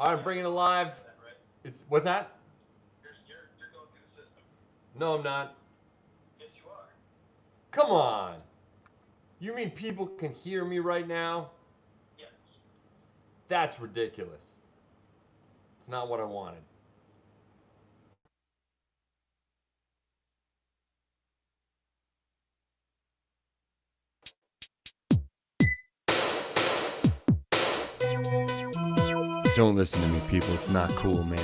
All right, bringing it live. It's what's that? You're going through the system. No, I'm not. Yes, you are. Come on. You mean people can hear me right now? Yes. That's ridiculous. It's not what I wanted. Don't listen to me, people. It's not cool, man.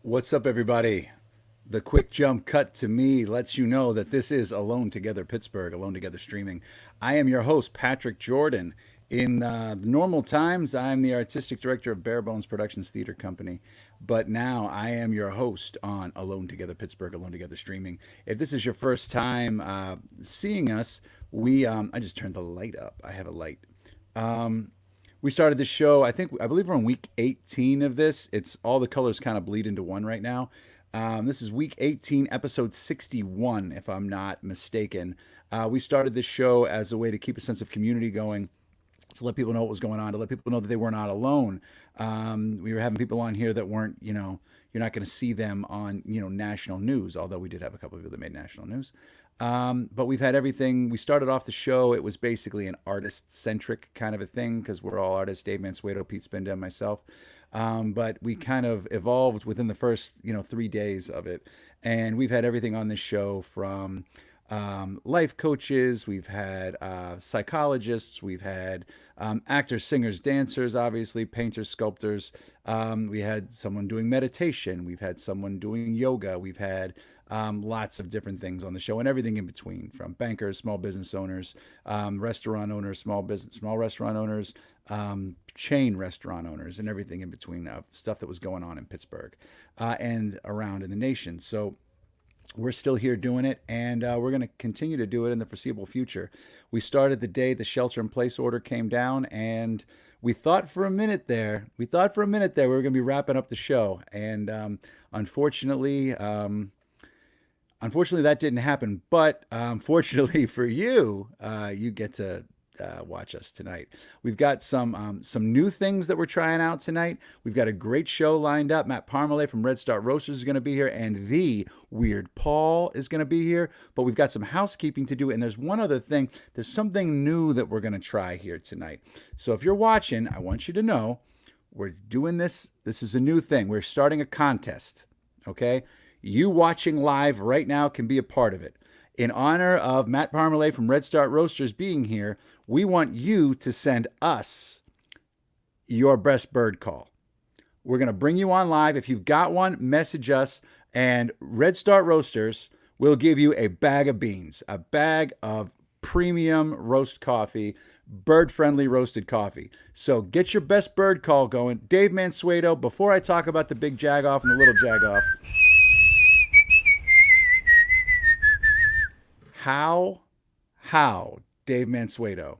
What's up, everybody? The quick jump cut to me lets you know that this is Alone Together Pittsburgh, Alone Together Streaming. I am your host, Patrick Jordan. In normal times, I'm the artistic director of Bare Bones Productions Theater Company, but now I am your host on Alone Together Pittsburgh, Alone Together Streaming. If this is your first time seeing us, I just turned the light up. I have a light. Um, we started this show. I believe we're on week 18 of this. It's all the colors kind of bleed into one right now. This is week 18, episode 61, if I'm not mistaken. We started this show as a way to keep a sense of community going, to let people know what was going on, to let people know that they were not alone. We were having people on here that weren't, you're not going to see them on, national news, although we did have a couple of people that made national news. But we've had everything. We started off the show. It was basically an artist-centric kind of a thing because we're all artists, Dave Mansueto, Pete Spinda, and myself. But we kind of evolved within the first, 3 days of it. And we've had everything on this show from life coaches, we've had psychologists, we've had actors, singers, dancers, obviously, painters, sculptors. We had someone doing meditation, we've had someone doing yoga, we've had lots of different things on the show and everything in between, from bankers, small business owners, restaurant owners, small restaurant owners, chain restaurant owners, and everything in between, stuff that was going on in Pittsburgh and around in the nation. So we're still here doing it, and we're going to continue to do it in the foreseeable future. We started the day the shelter in place order came down, and we thought for a minute there, we were going to be wrapping up the show, and unfortunately that didn't happen. But fortunately for you, you get to watch us tonight. We've got some new things that we're trying out tonight. We've got a great show lined up. Matt Parmalee from Redstart Roasters is going to be here, and the Weird Paul is going to be here. But we've got some housekeeping to do, and there's one other thing. There's something new that we're going to try here tonight. So if you're watching, I want you to know we're doing this. This is a new thing. We're starting a contest, okay? You watching live right now can be a part of it. In honor of Matt Parmalee from Redstart Roasters being here, we want you to send us your best bird call. We're going to bring you on live. If you've got one, message us, and Redstart Roasters will give you a bag of beans, a bag of premium roast coffee, bird-friendly roasted coffee. So get your best bird call going. Dave Mansueto, before I talk about the big jagoff and the little jagoff, How, Dave Mansueto,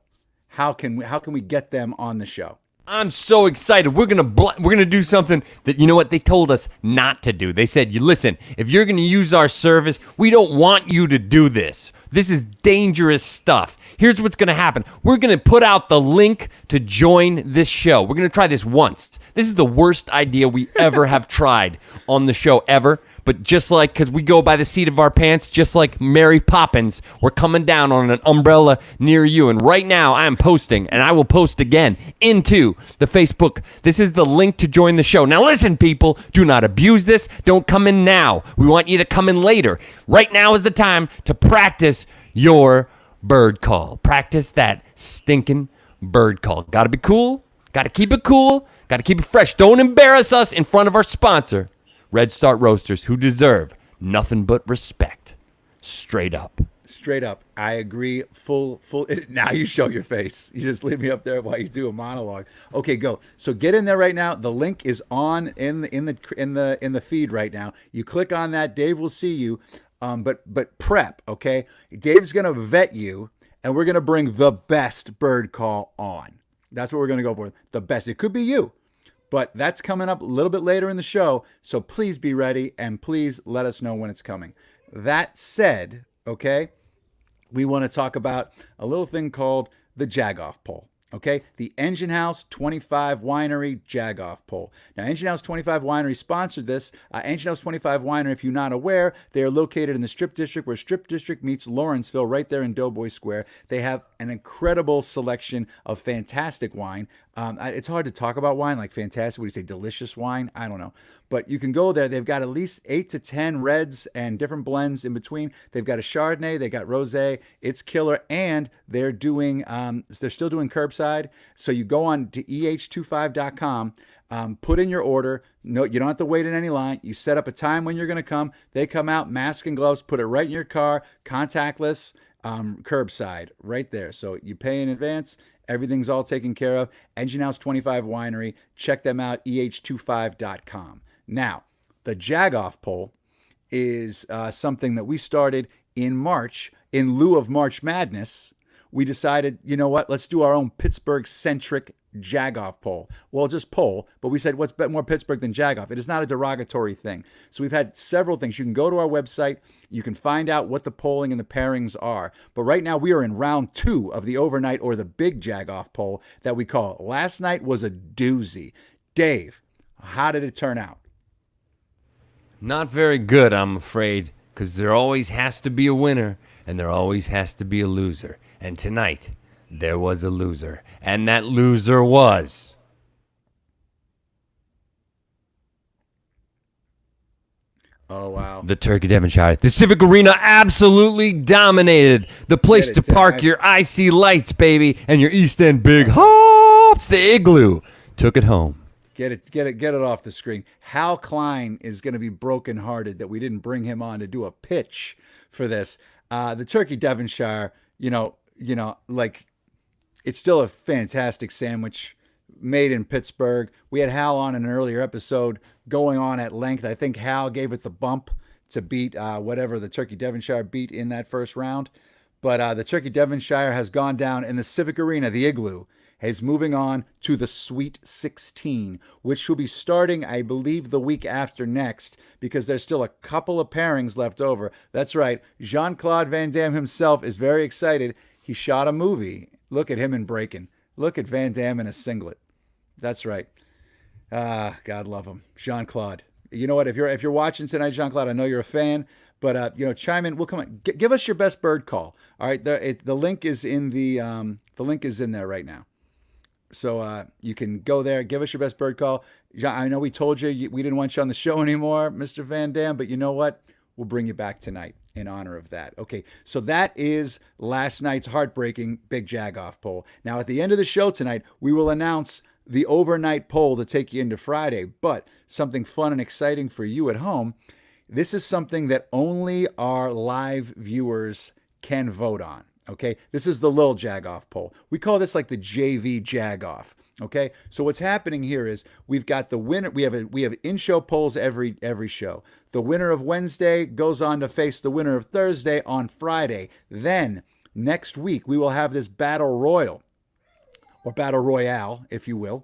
how can we get them on the show? I'm so excited. We're gonna do something that, you know what, they told us not to do. They said, "You listen, if you're gonna use our service, we don't want you to do this. This is dangerous stuff. Here's what's gonna happen. We're gonna put out the link to join this show. We're gonna try this once. This is the worst idea we ever have tried on the show ever. But just like, because we go by the seat of our pants, just like Mary Poppins, we're coming down on an umbrella near you. And right now, I am posting, and I will post again into the Facebook. This is the link to join the show. Now listen, people, do not abuse this. Don't come in now. We want you to come in later. Right now is the time to practice your bird call. Practice that stinking bird call. Got to be cool. Got to keep it cool. Got to keep it fresh. Don't embarrass us in front of our sponsor, Redstart Roasters, who deserve nothing but respect. Straight up. Straight up. I agree. Full. Now you show your face. You just leave me up there while you do a monologue. Okay, go. So get in there right now. The link is on in the feed right now. You click on that. Dave will see you. But prep. Okay. Dave's gonna vet you, and we're gonna bring the best bird call on. That's what we're gonna go for. The best. It could be you. But that's coming up a little bit later in the show, so please be ready, and please let us know when it's coming. That said, okay, we want to talk about a little thing called the Jagoff poll, okay? The Engine House 25 Winery Jagoff poll. Now, Engine House 25 Winery sponsored this. Engine House 25 Winery, if you're not aware, they are located in the Strip District, where Strip District meets Lawrenceville, right there in Doughboy Square. They have an incredible selection of fantastic wine. It's hard to talk about wine like fantastic. What do you say, delicious wine? I don't know. But you can go there. They've got at least 8 to 10 reds and different blends in between. They've got a Chardonnay. They got Rosé. It's killer. And they're still doing curbside. So you go on to eh25.com, put in your order. No, you don't have to wait in any line. You set up a time when you're going to come. They come out, mask and gloves, put it right in your car, contactless, curbside right there. So you pay in advance. Everything's all taken care of. Engine House 25 Winery. Check them out, eh25.com. Now, the Jagoff poll is something that we started in March. In lieu of March Madness, we decided, you know what, let's do our own Pittsburgh-centric Jagoff poll. Well, just poll, but we said, what's more Pittsburgh than Jagoff? It is not a derogatory thing. So we've had several things. You can go to our website. You can find out what the polling and the pairings are. But right now we are in round 2 of the overnight or the big Jagoff poll that we call Last Night Was a Doozy. Dave, how did it turn out? Not very good, I'm afraid, because there always has to be a winner and there always has to be a loser. And tonight, there was a loser. And that loser was... Oh, wow. The Turkey Devonshire. The Civic Arena absolutely dominated. The place to park your icy lights, baby, and your East End big hops. The Igloo took it home. Get it off the screen. Hal Klein is going to be brokenhearted that we didn't bring him on to do a pitch for this. The Turkey Devonshire, like, it's still a fantastic sandwich made in Pittsburgh. We had Hal on in an earlier episode going on at length. I think Hal gave it the bump to beat whatever the Turkey Devonshire beat in that first round. But the Turkey Devonshire has gone down in the Civic Arena. The Igloo is moving on to the Sweet 16, which will be starting, I believe, the week after next, because there's still a couple of pairings left over. That's right. Jean-Claude Van Damme himself is very excited. He shot a movie Look at him in breaking. Look at Van Damme in a singlet. That's right. God love him, Jean Claude. You know what? If you're watching tonight, Jean Claude, I know you're a fan, but chime in. We'll come on. Give us your best bird call. All right, the link is in the link is in there right now. So you can go there, give us your best bird call. I know we told you we didn't want you on the show anymore, Mr. Van Dam, but you know what? We'll bring you back tonight in honor of that. Okay, so that is last night's heartbreaking Big Jagoff poll. Now, at the end of the show tonight, we will announce the overnight poll to take you into Friday, but something fun and exciting for you at home. This is something that only our live viewers can vote on. Okay, this is the Lil Jagoff poll. We call this like the JV Jagoff. Okay, so what's happening here is we've got the winner. We have in-show polls every show. The winner of Wednesday goes on to face the winner of Thursday on Friday. Then next week we will have this battle royal, or battle royale, if you will,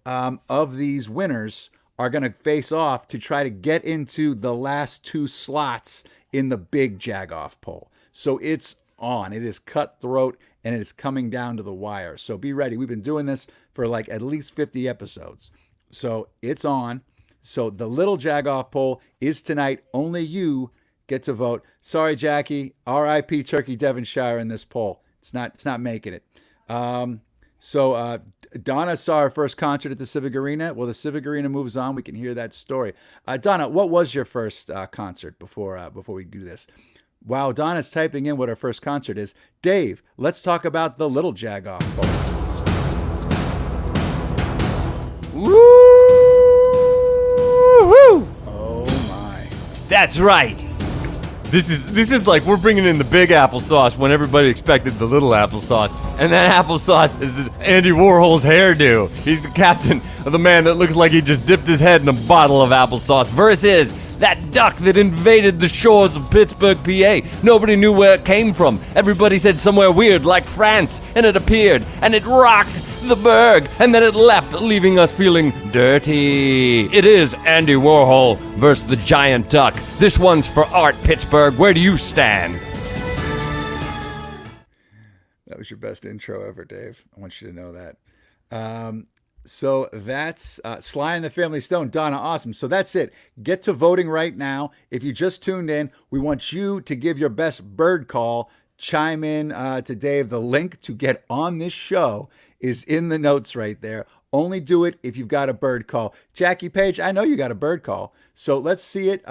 of these winners are going to face off to try to get into the last two slots in the Big Jagoff poll. So it's on. It is cutthroat and it is coming down to the wire. So be ready. We've been doing this for like at least 50 episodes. So it's on. So the Little Jagoff poll is tonight. Only you get to vote. Sorry, Jackie. R.I.P. Turkey Devonshire in this poll. It's not making it. So Donna saw her first concert at the Civic Arena. Well, the Civic Arena moves on. We can hear that story. Donna, what was your first concert before we do this? While Donna's typing in what her first concert is, Dave, let's talk about the Little Jagoff poll. Woo! Oh my! That's right. This is like we're bringing in the big applesauce when everybody expected the little applesauce, and that applesauce is Andy Warhol's hairdo. He's the captain of the man that looks like he just dipped his head in a bottle of applesauce. Versus that duck that invaded the shores of Pittsburgh, PA. Nobody knew where it came from. Everybody said somewhere weird like France, and it appeared, and it rocked the berg, and then it left, leaving us feeling dirty. It is Andy Warhol versus the giant duck. This one's for Art Pittsburgh. Where do you stand? That was your best intro ever, Dave. I want you to know that. So that's Sly and the Family Stone. Donna, awesome. So that's it. Get to voting right now. If you just tuned in, we want you to give your best bird call. Chime in to Dave. The link to get on this show is in the notes right there. Only do it if you've got a bird call. Jackie Page, I know you got a bird call. So let's see it.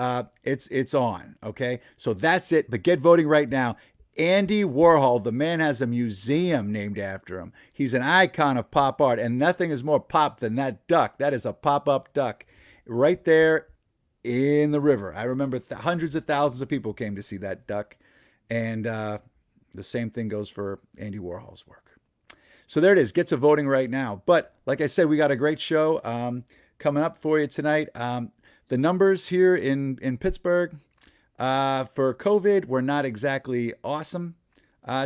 It's on. Okay. So that's it. But get voting right now. Andy Warhol, the man has a museum named after him. He's an icon of pop art, and nothing is more pop than that duck. That is a pop-up duck right there in the river. I remember hundreds of thousands of people came to see that duck, and the same thing goes for Andy Warhol's work. So there it is. Get to voting right now. But like I said, we got a great show coming up for you tonight. The numbers here in Pittsburgh, for COVID, we're not exactly awesome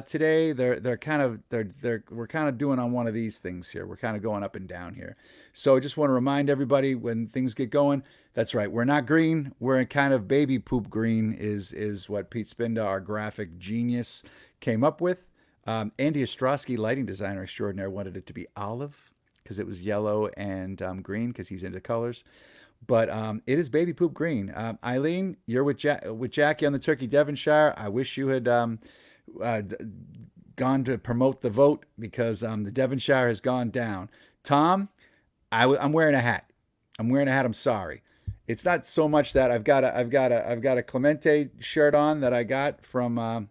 today. We're kind of doing on one of these things here. We're kind of going up and down here. So I just want to remind everybody when things get going, that's right. We're not green. We're in kind of baby poop green is what Pete Spinda, our graphic genius, came up with. Andy Ostrowski, lighting designer extraordinaire, wanted it to be olive because it was yellow and green because he's into colors. But it is baby poop green. Eileen, you're with Jackie on the Turkey Devonshire. I wish you had gone to promote the vote because the Devonshire has gone down. Tom, I'm wearing a hat. I'm sorry. It's not so much that I've got a Clemente shirt on that I got from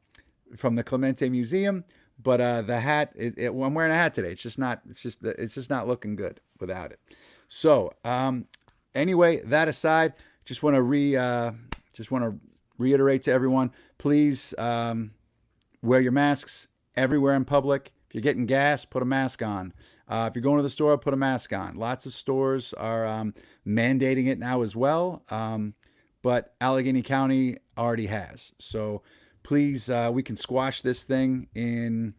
the Clemente Museum, but the hat. I'm wearing a hat today. It's just not looking good without it. So. Anyway, that aside, just want to reiterate to everyone, please wear your masks everywhere in public. If you're getting gas, put a mask on. If you're going to the store, put a mask on. Lots of stores are mandating it now as well, but Allegheny County already has. So please, we can squash this thing in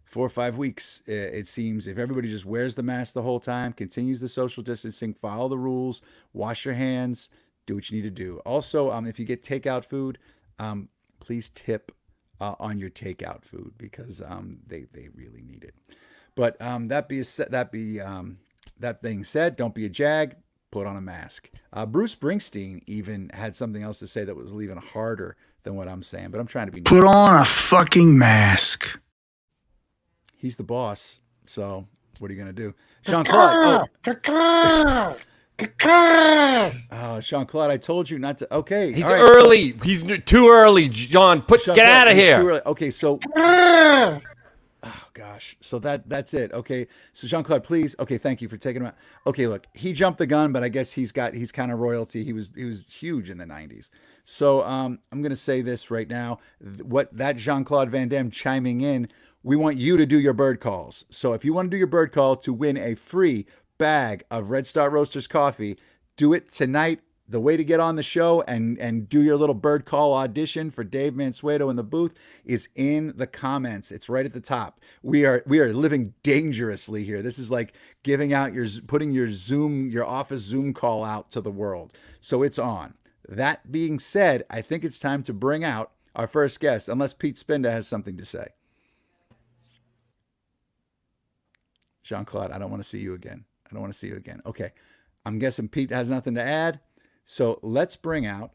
4 or 5 weeks, it seems, if everybody just wears the mask the whole time, continues the social distancing, follow the rules, wash your hands, do what you need to do. Also, if you get takeout food, please tip on your takeout food because they really need it. But that being said, don't be a jag. Put on a mask. Bruce Springsteen even had something else to say that was even harder than what I'm saying. But I'm trying to be. Put on a fucking mask. He's the boss. So what are you gonna do, Jean Claude? Oh, Jean Claude, I told you not to. Okay, He's all right, early. He's too early, John. Get out of here. Too early. Okay, so. Oh gosh, so that's it. Okay, so Jean Claude, please. Okay, thank you for taking him out. Okay, look, he jumped the gun, but I guess he's kind of royalty. He was huge in the '90s. So I'm gonna say this right now. What that Jean Claude Van Damme chiming in. We want you to do your bird calls. So if you want to do your bird call to win a free bag of Redstart Roasters coffee, do it tonight. The way to get on the show and do your little bird call audition for Dave Mansueto in the booth is in the comments. It's right at the top. We are living dangerously here. This is like putting your office Zoom call out to the world. So it's on. That being said, I think it's time to bring out our first guest, unless Pete Spinda has something to say. Jean-Claude, I don't want to see you again. Okay. I'm guessing Pete has nothing to add. So let's bring out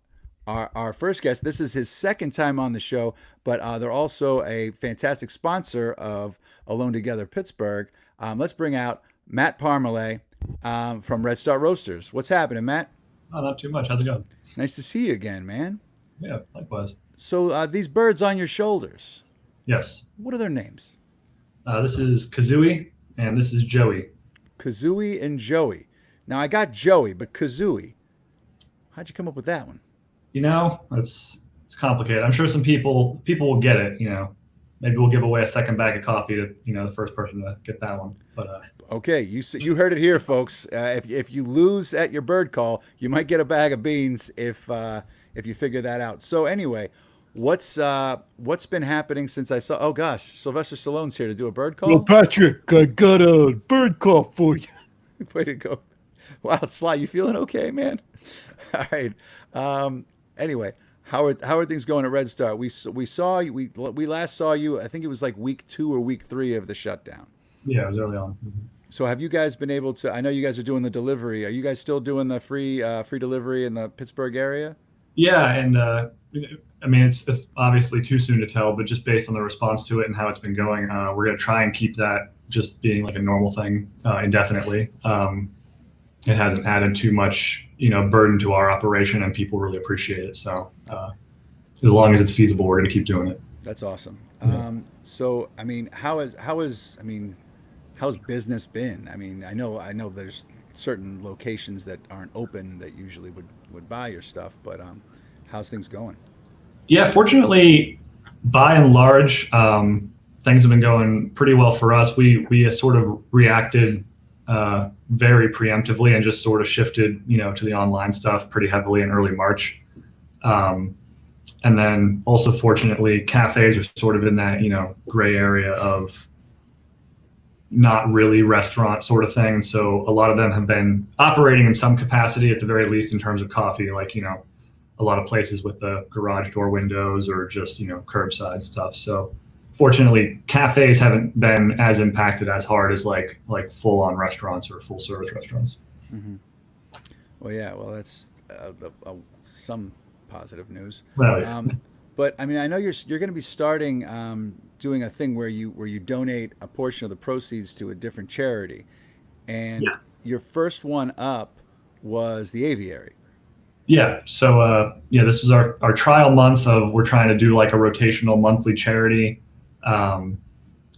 our first guest. This is his second time on the show, but they're also a fantastic sponsor of Alone Together Pittsburgh. Let's bring out Matt Parmalee from Redstart Roasters. What's happening, Matt? Oh, not too much. How's it going? Nice to see you again, man. Yeah, likewise. So these birds on your shoulders. Yes. What are their names? This is Kazooie, and this is Joey. Kazooie and Joey. Now, I got Joey, but Kazooie. How'd you come up with that one? You know, it's complicated. I'm sure some people will get it. You know, maybe we'll give away a second bag of coffee to the first person to get that one. But okay, you heard it here, folks. If you lose at your bird call, you might get a bag of beans if you figure that out. So anyway, what's been happening since I saw? Oh gosh, Sylvester Stallone's here to do a bird call. Well, Patrick, I got a bird call for you. Way to go! Wow, Sly, you feeling okay, man? All right. Anyway, how are things going at Redstart? We last saw you. I think it was like week 2 or week 3 of the shutdown. Yeah, it was early on. Mm-hmm. So have you guys been able to? I know you guys are doing the delivery. Are you guys still doing the free delivery in the Pittsburgh area? Yeah, and I mean it's obviously too soon to tell, but just based on the response to it and how it's been going, we're gonna try and keep that just being like a normal thing indefinitely. It hasn't added too much, burden to our operation, and people really appreciate it. So as long as it's feasible, we're going to keep doing it. That's awesome. Yeah. So, I mean, how's business been? I mean, I know there's certain locations that aren't open that usually would buy your stuff, but how's things going? Yeah, fortunately, by and large, things have been going pretty well for us. We sort of reacted very preemptively and just sort of shifted, to the online stuff pretty heavily in early March. And then also, fortunately, cafes are sort of in that, gray area of not really restaurant sort of thing. So a lot of them have been operating in some capacity at the very least in terms of coffee, like, a lot of places with the garage door windows or just, curbside stuff. So fortunately, cafes haven't been as impacted as hard as like full-on restaurants or full-service restaurants. Mm-hmm. Well, yeah. Well, that's some positive news. Well, yeah. But I mean, I know you're going to be starting doing a thing where you donate a portion of the proceeds to a different charity, and your first one up was the aviary. Yeah. So this was our trial month of we're trying to do like a rotational monthly charity.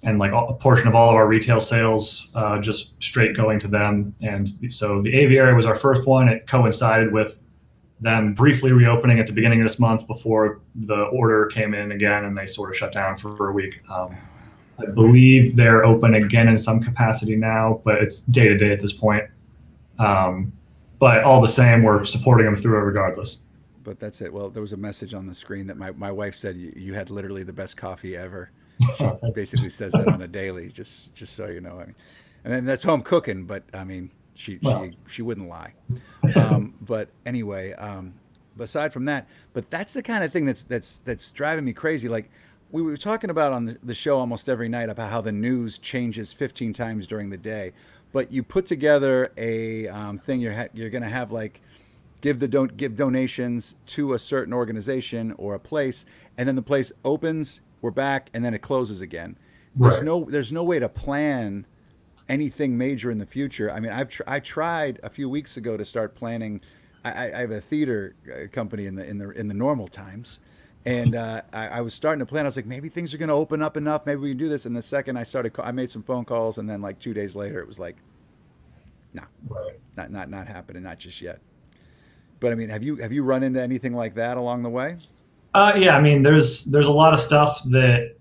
And like a portion of all of our retail sales just straight going to them. And so the aviary was our first one. It coincided with them briefly reopening at the beginning of this month before the order came in again, and they sort of shut down for a week. I believe they're open again in some capacity now, but it's day to day at this point. But all the same, we're supporting them through it regardless. But that's it. Well, there was a message on the screen that my wife said you had literally the best coffee ever. She basically says that on a daily, just so you know. I mean, and then that's home cooking, but I mean, she wouldn't lie. But anyway, aside from that, but that's the kind of thing that's driving me crazy. Like, we were talking about on the show almost every night about how the news changes 15 times during the day, but you put together a thing. You're going to have like give donations to a certain organization or a place, and then the place opens, we're back, and then it closes again. Right. There's no way to plan anything major in the future. I mean, I tried a few weeks ago to start planning. I have a theater company in the normal times, and I was starting to plan. I was like, maybe things are going to open up enough. Maybe we can do this. And the second I made some phone calls, and then like 2 days later, it was like, no, Right. not happening, not just yet. But I mean, have you run into anything like that along the way? Yeah, I mean, there's a lot of stuff that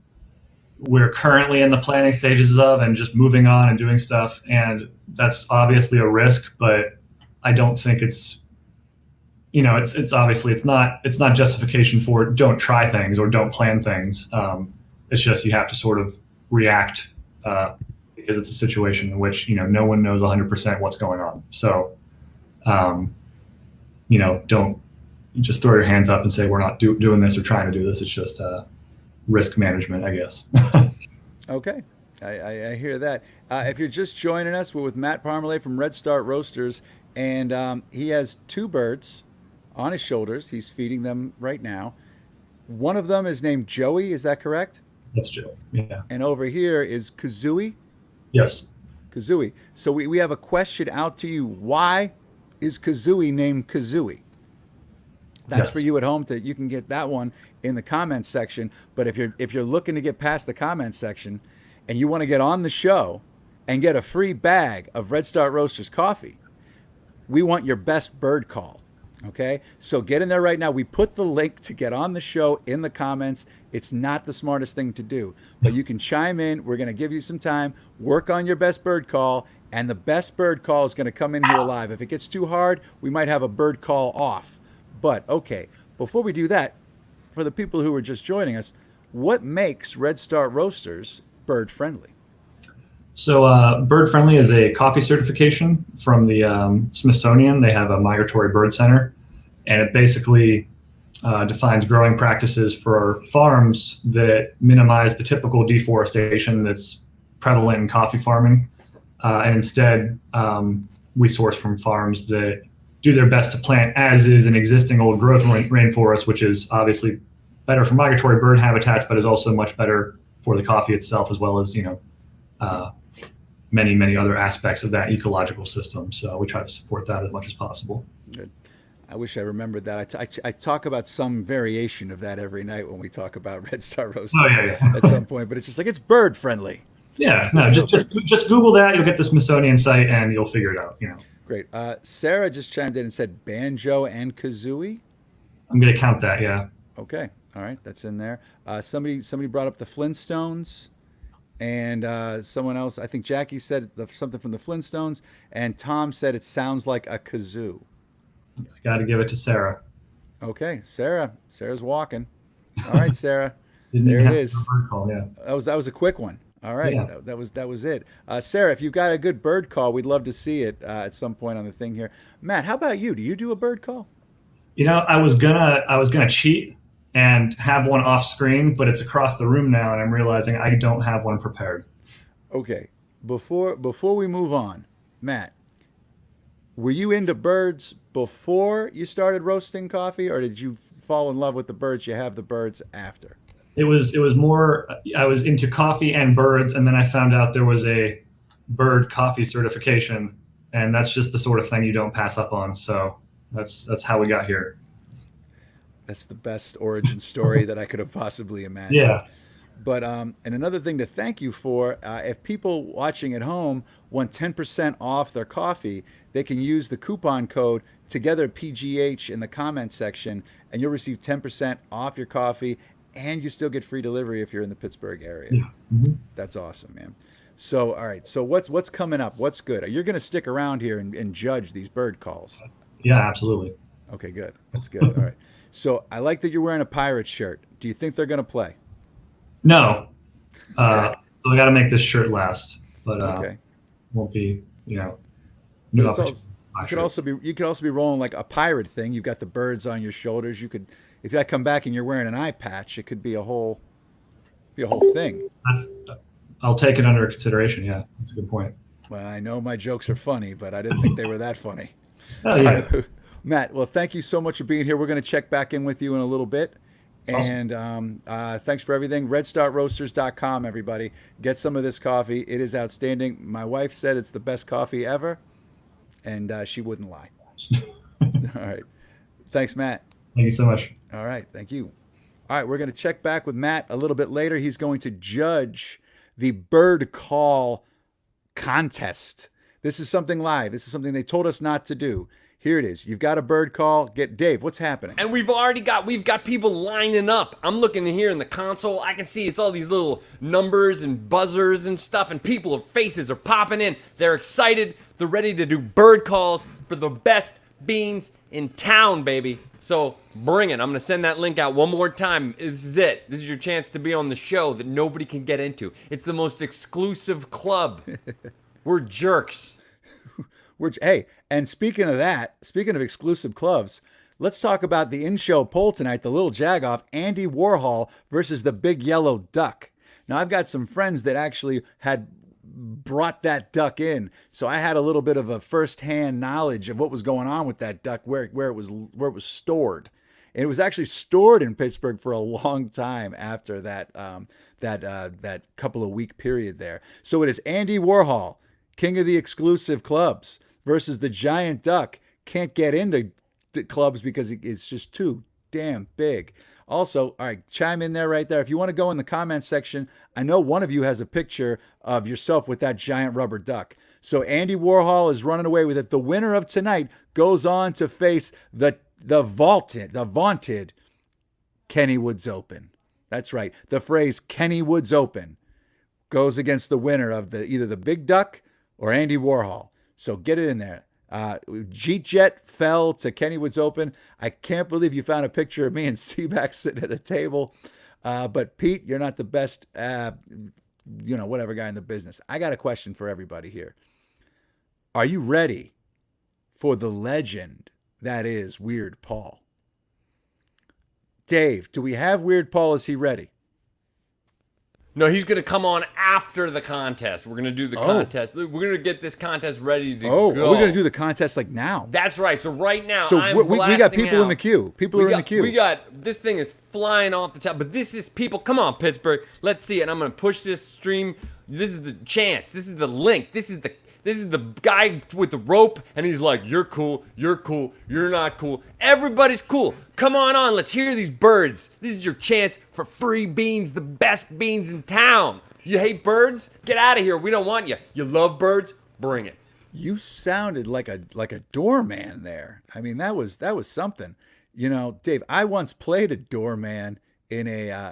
we're currently in the planning stages of and just moving on and doing stuff, and that's obviously a risk, but I don't think it's it's obviously it's not justification for don't try things or don't plan things. It's just you have to sort of react because it's a situation in which no one knows 100% what's going on. So don't just throw your hands up and say we're not doing this or trying to do this. It's just risk management, I guess. Okay, I hear that. If you're just joining us, we're with Matt Parmalee from Redstart Roasters, and he has 2 birds on his shoulders. He's feeding them right now. One of them is named Joey. Is that correct? That's Joe. Yeah. And over here is Kazooie. Yes. Kazooie. So we have a question out to you. Why is Kazooie named Kazooie? That's Yes. for you at home. You can get that one in the comments section. But if you're looking to get past the comments section and you want to get on the show and get a free bag of Redstart Roasters coffee, we want your best bird call. Okay, so get in there right now. We put the link to get on the show in the comments. It's not the smartest thing to do, but you can chime in. We're going to give you some time, work on your best bird call, and the best bird call is going to come in here live. If it gets too hard, we might have a bird call off. But okay, before we do that, for the people who are just joining us, what makes Redstart Roasters bird friendly? So bird friendly is a coffee certification from the Smithsonian. They have a migratory bird center, and it basically defines growing practices for farms that minimize the typical deforestation that's prevalent in coffee farming. And instead, we source from farms that do their best to plant as is an existing old growth rainforest, which is obviously better for migratory bird habitats, but is also much better for the coffee itself, as well as many other aspects of that ecological system. So we try to support that as much as possible. Good. I wish I remembered that. I talk about some variation of that every night when we talk about Redstart Roasters at some point, but it's just like, it's bird friendly. Yeah, no, just Google that. You'll get the Smithsonian site and you'll figure it out. Great. Sarah just chimed in and said banjo and kazooie. I'm going to count that, yeah. Okay. All right. That's in there. Somebody brought up the Flintstones. And someone else, I think Jackie said something from the Flintstones, and Tom said it sounds like a kazoo. I got to give it to Sarah. Okay, Sarah's walking. All right, Sarah, Didn't there even it have is. to do a bird call, yeah. That was a quick one. All right, Yeah. that was it. Sarah, if you've got a good bird call, we'd love to see it at some point on the thing here. Matt, how about you? Do you do a bird call? I was gonna cheat and have one off screen, but it's across the room now, and I'm realizing I don't have one prepared. Okay, before we move on, Matt, were you into birds before you started roasting coffee, or did you fall in love with the birds? You have the birds after? It was more. I was into coffee and birds, and then I found out there was a bird coffee certification, and that's just the sort of thing you don't pass up on. So that's how we got here. That's the best origin story that I could have possibly imagined. Yeah. But and another thing to thank you for, if people watching at home want 10% off their coffee, they can use the coupon code TogetherPGH in the comment section, and you'll receive 10% off your coffee, and you still get free delivery if you're in the Pittsburgh area. Yeah. Mm-hmm. That's awesome, man. So, all right. So what's coming up? What's good? You're going to stick around here and judge these bird calls. Yeah, absolutely. Okay, good. That's good. All right. So I like that you're wearing a pirate shirt. Do you think they're going to play? No. Okay. So I got to make this shirt last, but Okay. won't be, new But opportunity. you could also be rolling like a pirate thing. You've got the birds on your shoulders. You could, if I come back and you're wearing an eye patch, it could be a whole Be a whole thing. I'll take it under consideration. Yeah, that's a good point. Well, I know my jokes are funny, but I didn't think they were that funny. Yeah. Matt, well, thank you so much for being here. We're going to check back in with you in a little bit. Awesome. And thanks for everything. RedstartRoasters.com, everybody. Get some of this coffee. It is outstanding. My wife said it's the best coffee ever, and she wouldn't lie. All right. Thanks, Matt. Thank you so much. All right. Thank you. All right. We're going to check back with Matt a little bit later. He's going to judge the bird call contest. This is something live. This is something they told us not to do. Here it is. You've got a bird call. Get Dave. What's happening? And we've got people lining up. I'm looking in here in the console. I can see it's all these little numbers and buzzers and stuff, and people's faces are popping in. They're excited. They're ready to do bird calls for the best beans in town, baby. So bring it. I'm gonna send that link out one more time. This is it. This is your chance to be on the show that nobody can get into. It's the most exclusive club. We're jerks. Hey, and speaking of that, speaking of exclusive clubs, let's talk about the in-show poll tonight, the little jagoff, Andy Warhol versus the big yellow duck. Now, I've got some friends that actually had brought that duck in, so I had a little bit of a first-hand knowledge of what was going on with that duck, where it was stored. And it was actually stored in Pittsburgh for a long time after that that couple of week period there. So it is Andy Warhol, king of the exclusive clubs, versus the giant duck. Can't get into the clubs because it's just too damn big. Also, all right, chime in there right there. If you want to go in the comments section, I know one of you has a picture of yourself with that giant rubber duck. So Andy Warhol is running away with it. The winner of tonight goes on to face the vaunted Kenny Woods Open. That's right. The phrase Kenny Woods Open goes against the winner of either the big duck or Andy Warhol. So get it in there. Jeet Jet fell to Kenny Woods Open. I can't believe you found a picture of me and Seaback sitting at a table. But Pete, you're not the best, whatever guy in the business. I got a question for everybody here. Are you ready for the legend that is Weird Paul? Dave, do we have Weird Paul? Is he ready? No, he's going to come on after the contest. We're going to do the contest. We're going to get this contest ready to go. We're going to do the contest like now. That's right. So right now, we got people in the queue. People are in the queue. We got, this thing is flying off the top. But this is people. Come on, Pittsburgh. Let's see it. And I'm going to push this stream. This is the chance. This is the link. This is the guy with the rope, and he's like, you're cool, you're not cool. Everybody's cool. Come on, let's hear these birds. This is your chance for free beans, the best beans in town. You hate birds? Get out of here. We don't want you. You love birds? Bring it. You sounded like a doorman there. I mean, that was something. You know, Dave, I once played a doorman in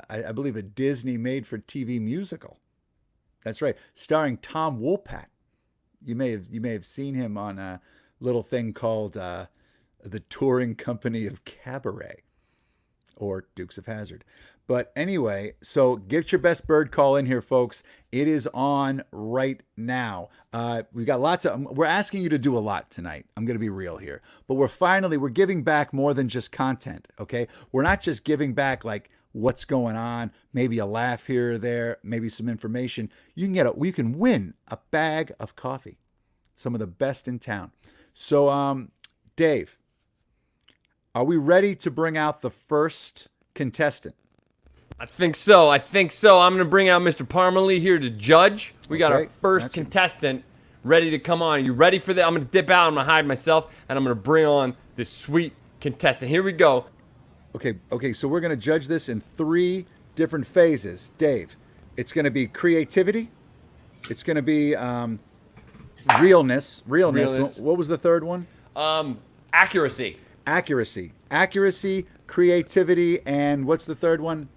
I believe a Disney made-for-TV musical. That's right, starring Tom Wopat. You may have seen him on a little thing called the Touring Company of Cabaret or Dukes of Hazzard. But anyway, so get your best bird call in here, folks. It is on right now. We've got we're asking you to do a lot tonight. I'm going to be real here. But we're giving back more than just content, okay? We're not just giving back like what's going on, maybe a laugh here or there, maybe some information. You can win a bag of coffee, some of the best in town. So, Dave, are we ready to bring out the first contestant? I think so. I'm going to bring out Mr. Parmalee here to judge. We got our first contestant ready to come on. Are you ready for that? I'm going to dip out. I'm going to hide myself, and I'm going to bring on this sweet contestant. Here we go. Okay, so we're going to judge this in 3 different phases. Dave, it's going to be creativity. It's going to be realness. What was the third one? Accuracy. Accuracy, creativity, and what's the third one?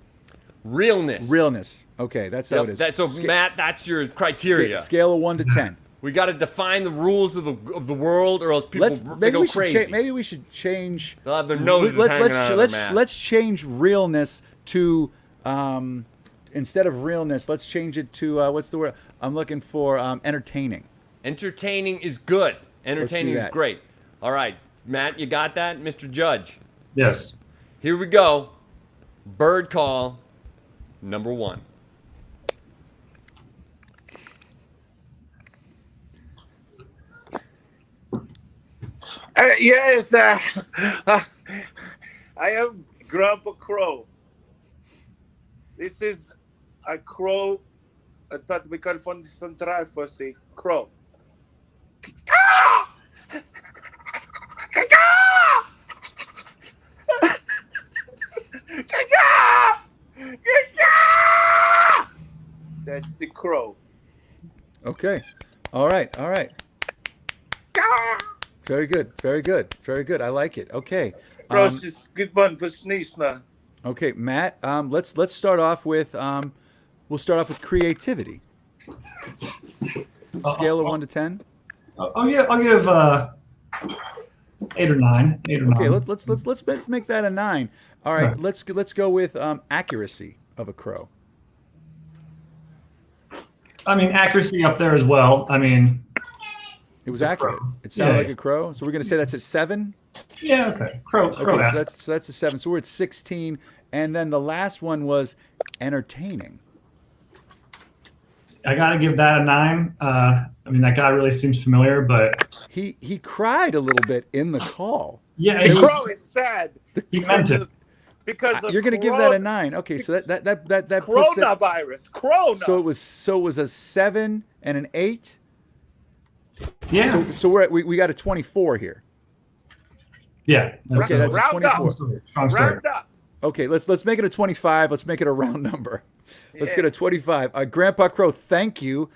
Realness. Okay, that's how it is. Matt, that's your criteria. Scale of 1 to 10. We got to define the rules of the world, or else people go crazy. Maybe we should change. They'll have their noses hanging out of their mouth. Let's change realness to instead of realness. Let's change it to what's the word I'm looking for? Entertaining. Entertaining is good. Entertaining is great. All right, Matt, you got that, Mr. Judge? Yes. Here we go. Bird call number 1. Yes, I am Grandpa Crow. This is a crow. I thought we can find some try for say crow. That's the crow. Okay. All right. All right. Very good. Very good. Very good. I like it. Okay. Cross is good one for sneeze now. Okay, Matt. Let's start off with we'll start off with creativity. Scale of 1 to 10. Oh yeah, I'll give 8 or 9. 8 or 9. Okay, let's make that a 9. All right, let's go with accuracy of a crow. I mean, accuracy up there as well. I mean, it was accurate. It sounded like a crow. So we're gonna say that's a 7. Yeah. Okay. Crow. Okay, so that's a 7. So we're at 16, and then the last one was entertaining. I gotta give that a 9. I mean, that guy really seems familiar, but he cried a little bit in the call. Yeah, the crow is sad. He meant it. Because you're going to give that a 9. Okay, so that coronavirus. Corona. So it was a 7 and an 8. Yeah. So we got a 24 here. Yeah. Okay, that's a 24. Strong start. Round up. Okay, let's make it a 25. Let's make it a round number. Let's get a 25. Grandpa Crow, thank you.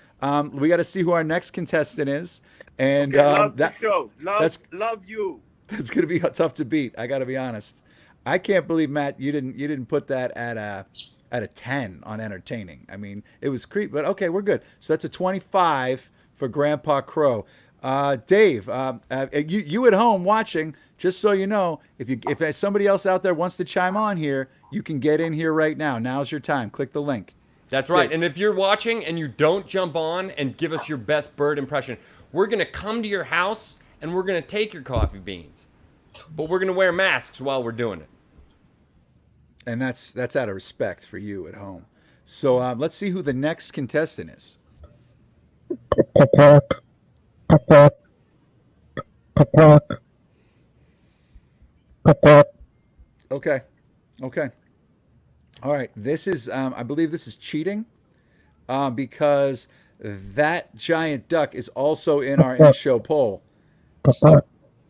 We got to see who our next contestant is, and love the show. Love you. That's gonna be tough to beat. I got to be honest. I can't believe, Matt, you didn't put that at a 10 on entertaining. I mean, it was creep, but okay, we're good. So that's a 25 for Grandpa Crow. Dave, you at home watching, just so you know, if somebody else out there wants to chime on here, you can get in here right now. Now's your time. Click the link. That's right. And if you're watching and you don't jump on and give us your best bird impression, we're going to come to your house and we're going to take your coffee beans. But we're going to wear masks while we're doing it. And that's out of respect for you at home. So let's see who the next contestant is. Okay. All right. This is, I believe this is cheating because that giant duck is also in our in-show poll.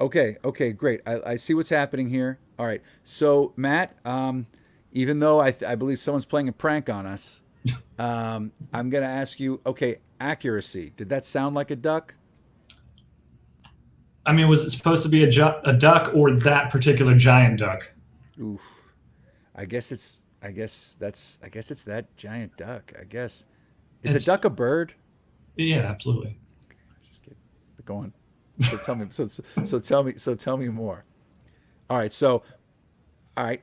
Okay, great. I see what's happening here. All right. So, Matt, even though I believe someone's playing a prank on us, I'm going to ask you, okay, accuracy. Did that sound like a duck? I mean, was it supposed to be a duck or that particular giant duck? Oof. I guess it's that giant duck. I guess. Is a duck a bird? Yeah, absolutely. Go on. So tell me. So tell me more. All right.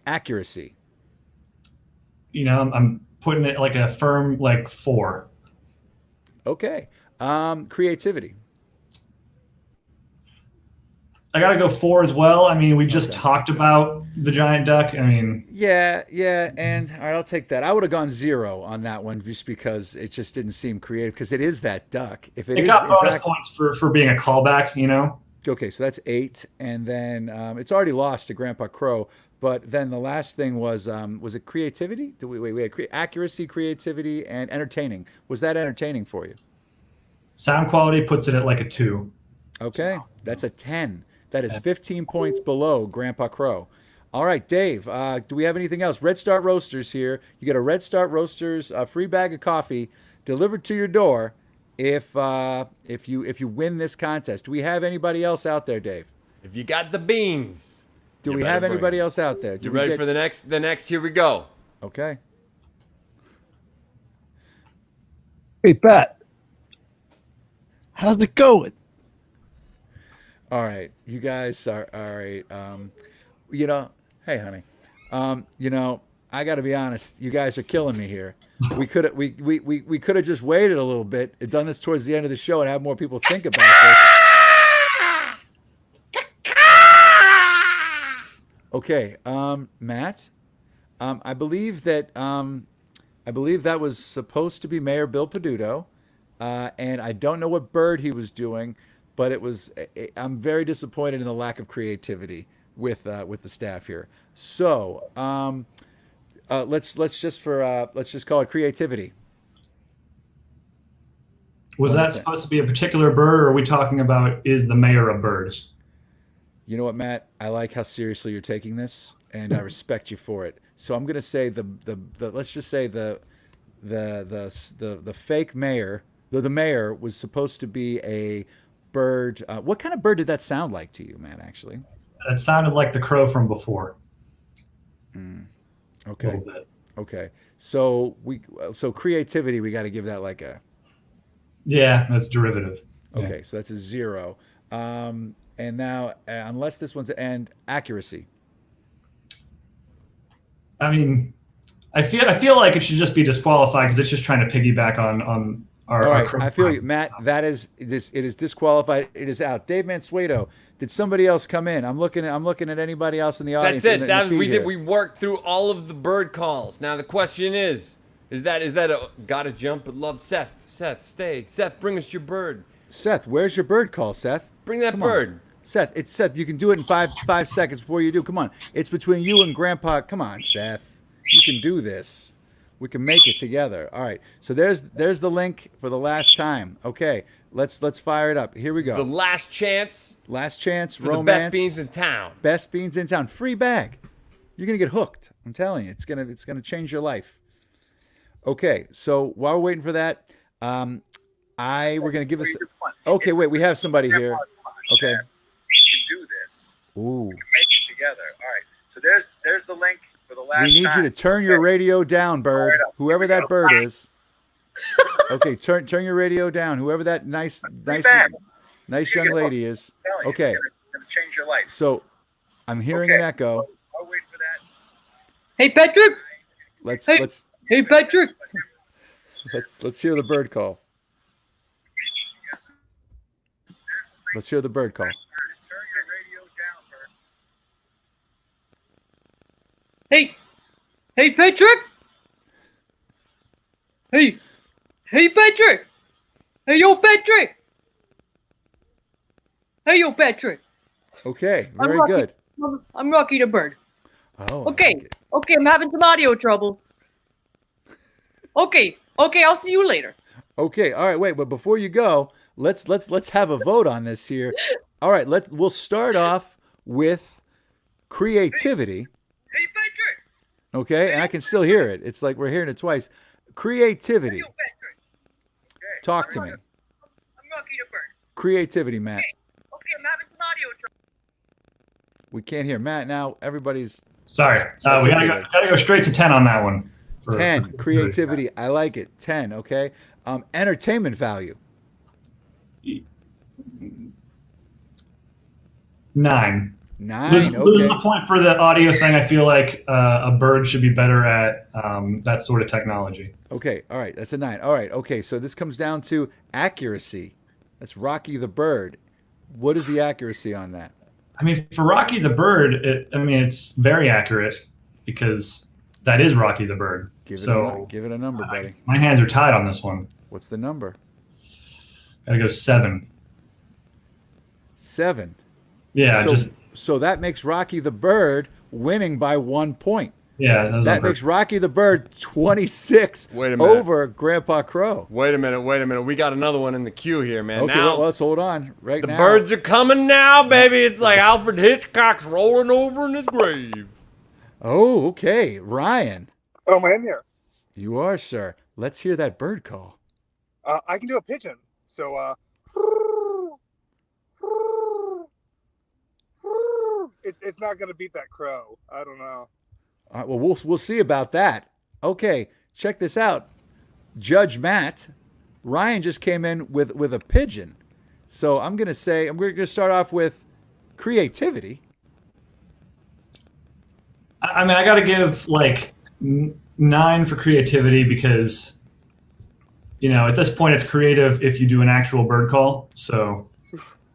Accuracy. You know, I'm putting it like a firm 4. Okay. Creativity. I gotta go 4 as well. I mean, we just talked about the giant duck. I mean, yeah, and all right, I'll take that. I would have gone 0 on that one just because it just didn't seem creative because it is that duck. If it got bonus points for being a callback, you know. Okay, so that's 8, and then it's already lost to Grandpa Crow. But then the last thing was it creativity? We had accuracy, creativity, and entertaining. Was that entertaining for you? Sound quality puts it at a 2. Okay, that's a 10. That is 15 points below Grandpa Crow. All right, Dave, do we have anything else? Redstart Roasters here. You get a Redstart Roasters free bag of coffee delivered to your door if you win this contest. Do we have anybody else out there, Dave? If you got the beans. Do we have anybody else out there? You ready for the next? Here we go. Okay. Hey, Pat. How's it going? All right, you guys are all right. Hey, honey. I got to be honest. You guys are killing me here. We could have just waited a little bit and done this towards the end of the show and have more people think about this. Okay, Matt. I believe that was supposed to be Mayor Bill Peduto, and I don't know what bird he was doing. but I'm very disappointed in the lack of creativity with the staff here. So let's just call it creativity. Was that supposed to be a particular bird, or are we talking about is the mayor a bird? You know what, Matt? I like how seriously you're taking this, and I respect you for it. So I'm gonna say the let's just say the fake mayor, the mayor was supposed to be a bird. What kind of bird did that sound like to you, Matt? Actually, It sounded like the crow from before. Okay. A little bit. Okay. So creativity, we got to give that like a. Yeah, that's derivative. Okay, Yeah. so that's a 0. And now, unless this one's and accuracy. I mean, I feel like it should just be disqualified because it's just trying to piggyback on our. All right, crow I feel crime. you, Matt. That is this. It is disqualified. It is out. Dave Mansueto. Did somebody else come in? I'm looking at anybody else in the audience. That's it. in the feed We here. worked through all of the bird calls. Now the question is that a gotta jump but love Seth? Seth, stay. Seth, bring us your bird. Seth, where's your bird call, Seth? Bring that Come on. bird. Seth, it's Seth. You can do it in five seconds before you do. Come on. It's between you and Grandpa. Come on, Seth. You can do this. We can make it together. All right. So there's the link for the last time. Okay. Let's fire it up. Here we go. The last chance Last chance. for Romance. the best beans in town. Best beans in town. Free bag. You're gonna get hooked. I'm telling you. It's gonna change your life. Okay. So while we're waiting for that, we're gonna give us. Okay. Wait. We have somebody here. Okay. You can do this. Ooh. We can make it together. All right. So there's the link for the last. We need you to turn your radio down, bird. Whoever that bird is. Okay, turn your radio down. Whoever that nice young lady is. Okay. It's gonna change your life. So I'm hearing an echo. I'll wait for that. Hey, Patrick. Let's Hey, Patrick. hear the bird call. Let's hear the bird call. Turn your radio down, bird. Hey, Patrick. Hey, Patrick. Hey, yo, Patrick. Hey, yo, Patrick. Okay, I'm very Rocky. good. I'm Rocky the bird. Oh. Okay, I'm having some audio troubles. Okay, I'll see you later. Okay, all right, wait, but before you go, let's have a vote on this here. All right, we'll start off with creativity. Hey, Patrick. Okay, and I can still hear it. It's like we're hearing it twice. Creativity. Yo, Patrick. Talk to me. I'm Rocky the bird. Creativity, Matt. Okay, I'm having some audio trouble. We can't hear Matt now. Everybody's Sorry, That's we okay, gotta go straight to 10 on that one. 10. Creativity. I like it. 10. Okay. Entertainment value. 9. 9. Loses Okay. the point for the audio thing. I feel like a bird should be better at that sort of technology. Okay. All right. That's a 9. All right. Okay. So this comes down to accuracy. That's Rocky the bird. What is the accuracy on that? I mean, for Rocky the bird, it's very accurate because that is Rocky the bird. Give it a number, buddy. My hands are tied on this one. What's the number? Gotta go 7. 7. Yeah, So that makes Rocky the bird winning by 1 point. yeah. That makes Rocky the bird 26 Wait a minute. over Grandpa Crow. Wait a minute. We got another one in the queue here, man. Okay, now well, let's hold on. the now. birds are coming now, baby. It's like Alfred Hitchcock's rolling over in his grave. Oh, okay. Ryan, Oh, am I in here? you are, sir. Let's hear that bird call. I can do a pigeon. So, it's not gonna beat that crow. I don't know. All right, well, we'll see about that. Okay, check this out. Judge Matt, Ryan just came in with a pigeon. So I'm going to start off with creativity. I mean, I got to give like 9 for creativity because, at this point it's creative if you do an actual bird call. So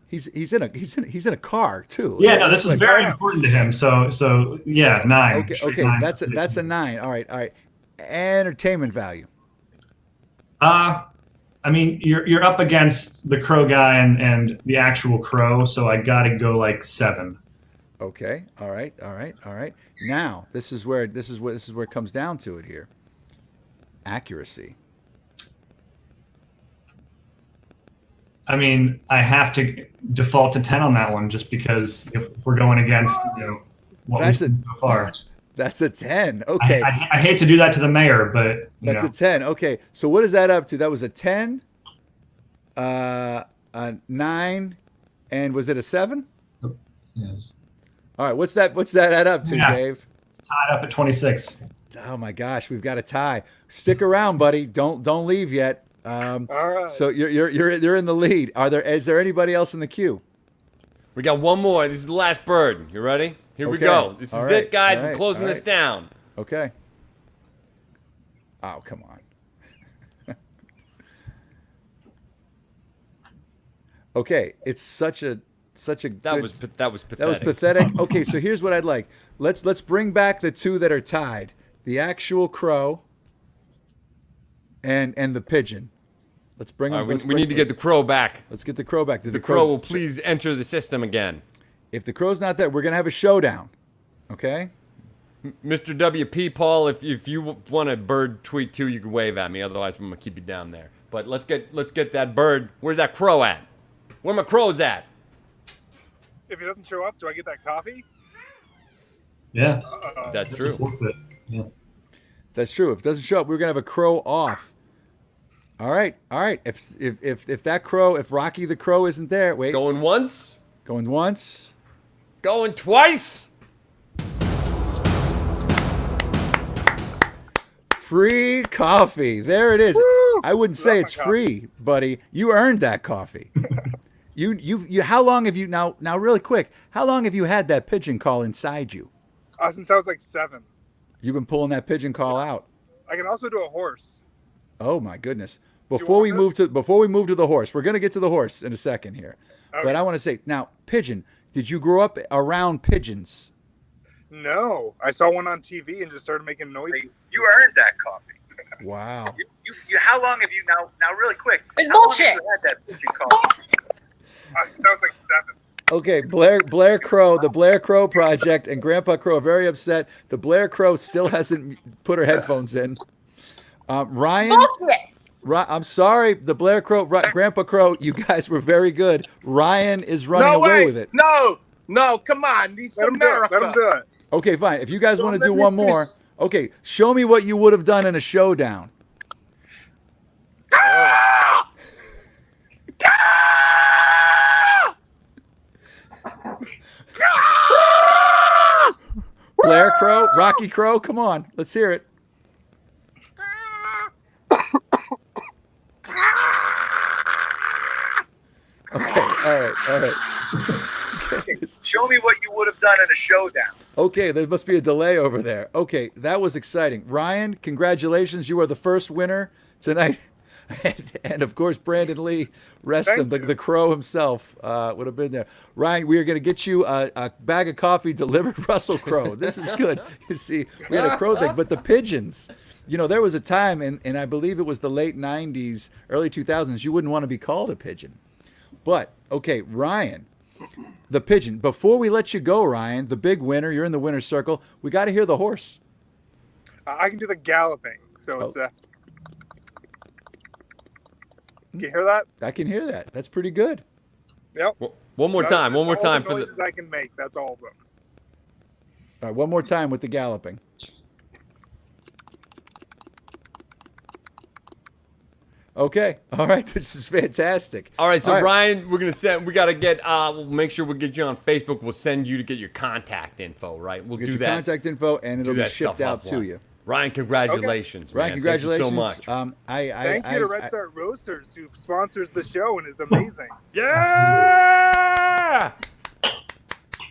He's in a car too. yeah, no, this was very important to him. So yeah, 9. Okay, Straight okay, 9. that's a 9. All right. Entertainment value. I I mean, you're up against the crow guy and the actual crow, so I got to go like 7. Okay. All right. Now, this is where it comes down to it here. Accuracy. I mean, I have to default to 10 on that one just because if we're going against what we've seen so far. That's a 10. Okay. I hate to do that to the mayor, but that's a 10. Okay. So what is that up to? That was a 10, a 9, and was it a 7? Yes. All right. What's that add up to, Dave? Tied up at 26. Oh my gosh, we've got a tie. Stick around, buddy. Don't leave yet. All right. So you're in the lead. Is there anybody else in the queue? We got one more. This is the last bird. You ready? Here we go. This is it, guys. We're closing this down. Okay. Oh, come on. Okay, it's such a that was pathetic. That was pathetic. Okay, so here's what I'd like. Let's bring back the two that are tied. The actual crow and the pigeon. Let's bring them. We need to get the crow back. Let's get the crow back. The crow will please enter the system again. If the crow's not there, we're gonna have a showdown. Okay. Mr. WP Paul, if you want a bird tweet too, you can wave at me. Otherwise, I'm gonna keep you down there. But let's get that bird. Where's that crow at? Where my crow's at? If he doesn't show up, do I get that coffee? Yeah. That's true. Yeah. That's true. If it doesn't show up, we're gonna have a crow off. All right. If that crow, if Rocky the crow isn't there, wait. Going once. Going once. Going twice. Free coffee. There it is. Woo! I wouldn't say it's free, buddy. You earned that coffee. You. How long have you now? Really quick. How long have you had that pigeon call inside you? Since I was like 7. You've been pulling that pigeon call out. I can also do a horse. Oh my goodness! Before we move to the horse, we're gonna get to the horse in a second here. Okay. But I want to say now, pigeon. Did you grow up around pigeons? No, I saw one on TV and just started making noises. You earned that coffee. Wow. You how long have you now? Really quick. It's bullshit. How long have you had that pigeon coffee? Since I was like 7. Okay, Blair Crow, the Blair Crow Project, and Grandpa Crow are very upset. The Blair Crow still hasn't put her headphones in. Ryan, I'm sorry, the Blair Crow, Grandpa Crow, you guys were very good. Ryan is running away with it. No, come on. Let him do it. Okay, fine. If you guys want to do one more, okay, show me what you would have done in a showdown. Blair Crow, Rocky Crow, come on, let's hear it. Okay, all right. Okay. Show me what you would have done in a showdown. Okay, there must be a delay over there. Okay, that was exciting. Ryan, congratulations. You are the first winner tonight. And of course, Brandon Lee, rest him, the crow himself would have been there. Ryan, we are going to get you a bag of coffee delivered Russell Crowe. This is good. You see, we had a crow thing, but the pigeons. You know, there was a time, and I believe it was the late 90s, early 2000s, you wouldn't want to be called a pigeon. But, okay, Ryan, the pigeon. Before we let you go, Ryan, the big winner, you're in the winner's circle, we got to hear the horse. I can do the galloping. So it's can you hear that? I can hear that. That's pretty good. Yep. Well, one more time for the noises I can make. That's all of them. All right, one more time with the galloping. Okay. All right. This is fantastic. All right. So Ryan, we got to get. We'll make sure we'll get you on Facebook. We'll send you to get your contact info. Right. We'll get do your that. Contact info, and it'll be shipped out to you. Ryan, congratulations. Okay. Ryan, congratulations. Thank you so much. Thank you to Redstart Roasters, who sponsors the show and is amazing. Yeah!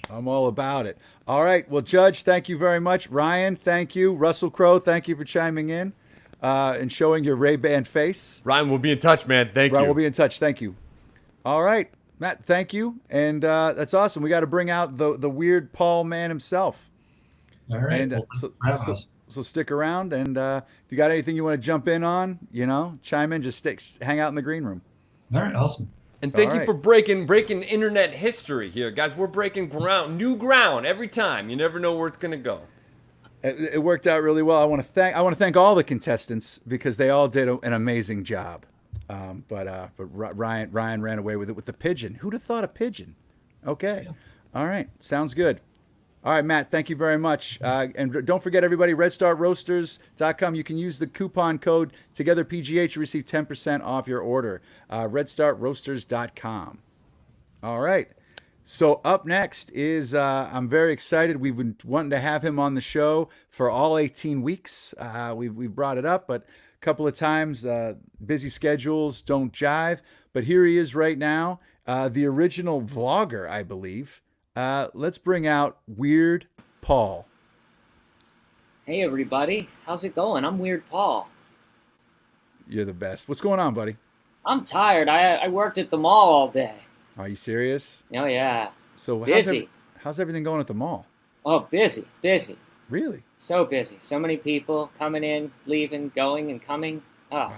I'm all about it. All right. Well, Judge, thank you very much. Ryan, thank you. Russell Crowe, thank you for chiming in and showing your Ray-Ban face. Ryan, we'll be in touch, man. Thank you. Ryan, we'll be in touch. Thank you. All right. Matt, thank you. And that's awesome. We got to bring out the weird Paul man himself. All right. And So stick around, and if you got anything you want to jump in on, chime in. Just hang out in the green room. All right, awesome. And thank you right. for breaking internet history here, guys. We're breaking new ground every time. You never know where it's gonna go. It worked out really well. I want to thank all the contestants because they all did an amazing job. But Ryan ran away with it with the pigeon. Who'd have thought a pigeon? Okay, yeah. All right, sounds good. All right, Matt, thank you very much. And don't forget, everybody, RedstartRoasters.com. You can use the coupon code TogetherPGH to receive 10% off your order. RedstartRoasters.com. All right. So up next is, I'm very excited. We've been wanting to have him on the show for all 18 weeks. We've brought it up, but a couple of times, busy schedules don't jive. But here he is right now, the original vlogger, I believe. Let's bring out Weird Paul. Hey everybody, how's it going? I'm Weird Paul. You're the best. What's going on, buddy? I'm tired. I worked at the mall all day. Are you serious? Oh yeah. So busy. How's everything going at the mall? Oh, busy. Really? So busy. So many people coming in, leaving, going, and coming. Oh.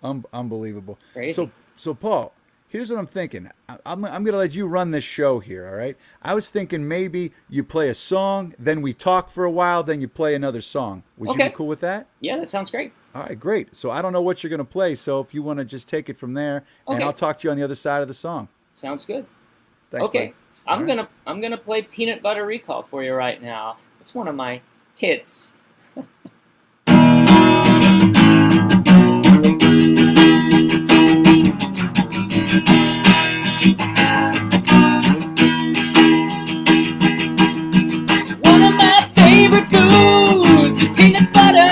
Wow. Unbelievable. Crazy. So Paul, here's what I'm thinking. I'm going to let you run this show here, all right? I was thinking maybe you play a song, then we talk for a while, then you play another song. Would you be cool with that? Yeah, that sounds great. All right, great. So I don't know what you're going to play, so if you want to just take it from there, and I'll talk to you on the other side of the song. Sounds good. Thanks, okay. Buddy. I'm gonna play Peanut Butter Recall for you right now. It's one of my hits. One of my favorite foods is peanut butter.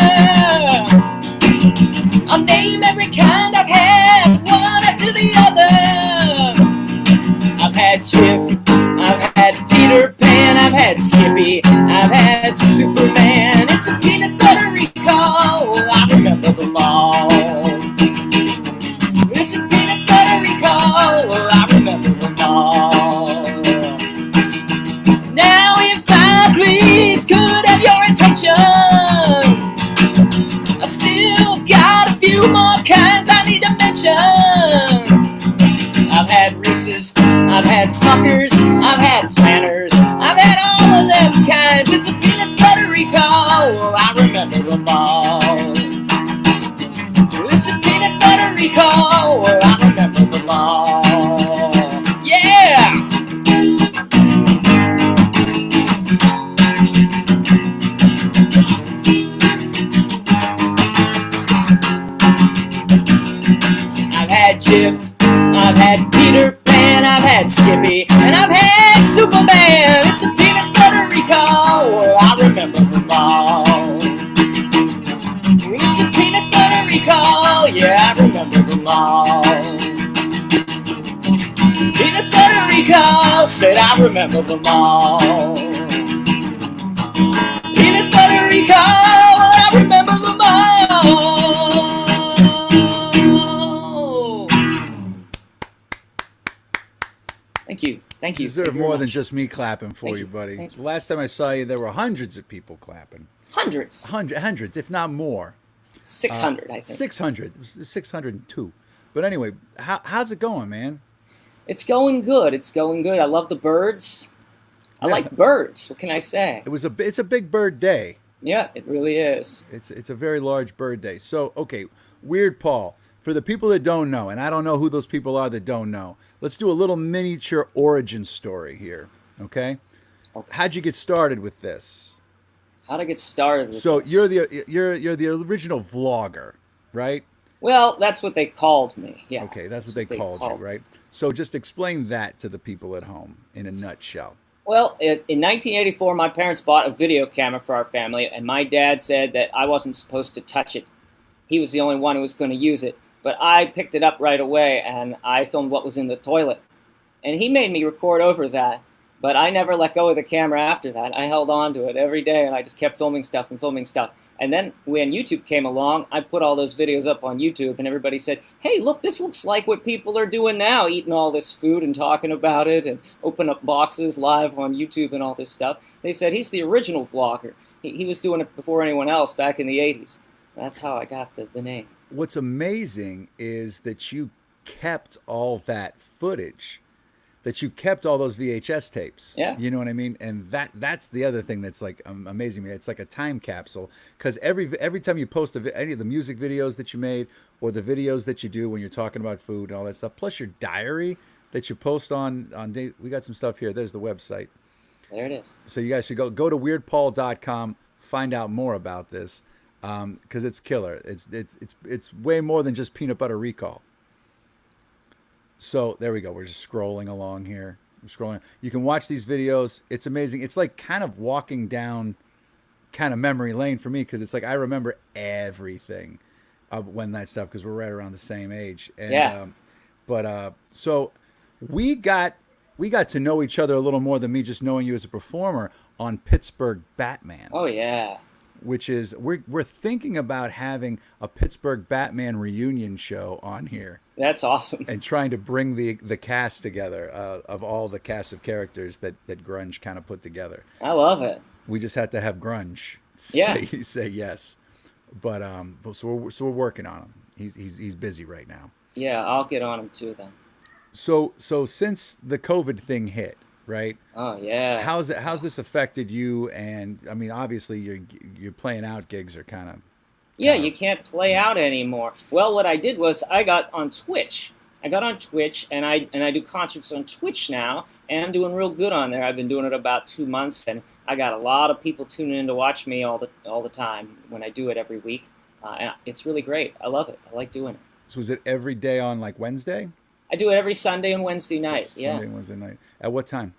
I'll name every kind I've had, one after the other. I've had Jif, I've had Peter Pan, I've had Skippy, I've had Superman. It's a peanut butter recall, I remember them all. It's a peanut butter recall, I remember them all. Now if I please could have your attention, I still got a few more kinds I need to mention. I've had Reese's, I've had Smuckers, I've had Planters, I've had all of them kinds. It's a peanut butter recall, I remember them all. It's a peanut butter recall, I remember them all. Yeah! I've had Jif, I've had Peter Pan, I've had Skippy, and I've had Superman. It's a peanut butter recall, I remember them all. It's a peanut butter recall, yeah, I remember them all. Peanut butter recall, said I remember them all. Peanut butter recall, I remember them all. Thank you. You deserve more than just me clapping for you, buddy. Thank you. The last time I saw you, there were hundreds of people clapping. Hundreds, if not more. 600, I think. 600. It was 602. But anyway, how's it going, man? It's going good. I love the birds. I like birds. What can I say? It's a big bird day. Yeah, it really is. It's a very large bird day. So, okay, Weird Paul. For the people that don't know, and I don't know who those people are that don't know, let's do a little miniature origin story here, okay? How'd you get started with this? How'd I get started with So this? you're the original vlogger, right? Well, that's what they called me. Yeah. Okay, that's what they called you, right? So just explain that to the people at home in a nutshell. Well, in 1984, my parents bought a video camera for our family, and my dad said that I wasn't supposed to touch it. He was the only one who was going to use it. But I picked it up right away, and I filmed what was in the toilet. And he made me record over that, but I never let go of the camera after that. I held on to it every day, and I just kept filming stuff. And then when YouTube came along, I put all those videos up on YouTube, and everybody said, hey, look, this looks like what people are doing now, eating all this food and talking about it, and open up boxes live on YouTube and all this stuff. They said, he's the original vlogger. He was doing it before anyone else back in the 80s. That's how I got the name. What's amazing is that you kept all that footage, that you kept all those VHS tapes. Yeah. You know what I mean? And that's the other thing that's like amazing me. It's like a time capsule, because every time you post any of the music videos that you made or the videos that you do when you're talking about food and all that stuff, plus your diary that you post on we got some stuff here. There's the website. There it is. So you guys should go to weirdpaul.com, find out more about this, because it's killer. It's way more than just peanut butter recall. So there we go. We're just scrolling along here. We're scrolling. You can watch these videos. It's amazing. It's like kind of walking down kind of memory lane for me, because it's like I remember everything of when that stuff, because we're right around the same age. And, yeah. So we got to know each other a little more than me just knowing you as a performer on Pittsburgh Batman. Oh yeah. Which is we're thinking about having a Pittsburgh Batman reunion show on here. That's awesome. And trying to bring the cast together of all the cast of characters that grunge kind of put together. I love it. We just had to have grunge say yes. But so we're working on him. He's busy right now. Yeah, I'll get on him too then. So since the COVID thing hit, right? Oh yeah. How's this affected you? And I mean, obviously you're playing out gigs are kind of. Yeah, you can't play out anymore. Well, what I did was I got on Twitch. And I do concerts on Twitch now, and I'm doing real good on there. I've been doing it about 2 months, and I got a lot of people tuning in to watch me all the time when I do it every week. And it's really great. I love it. I like doing it. So is it every day on like Wednesday? I do it every Sunday and Wednesday night. Sunday and Wednesday night. At what time?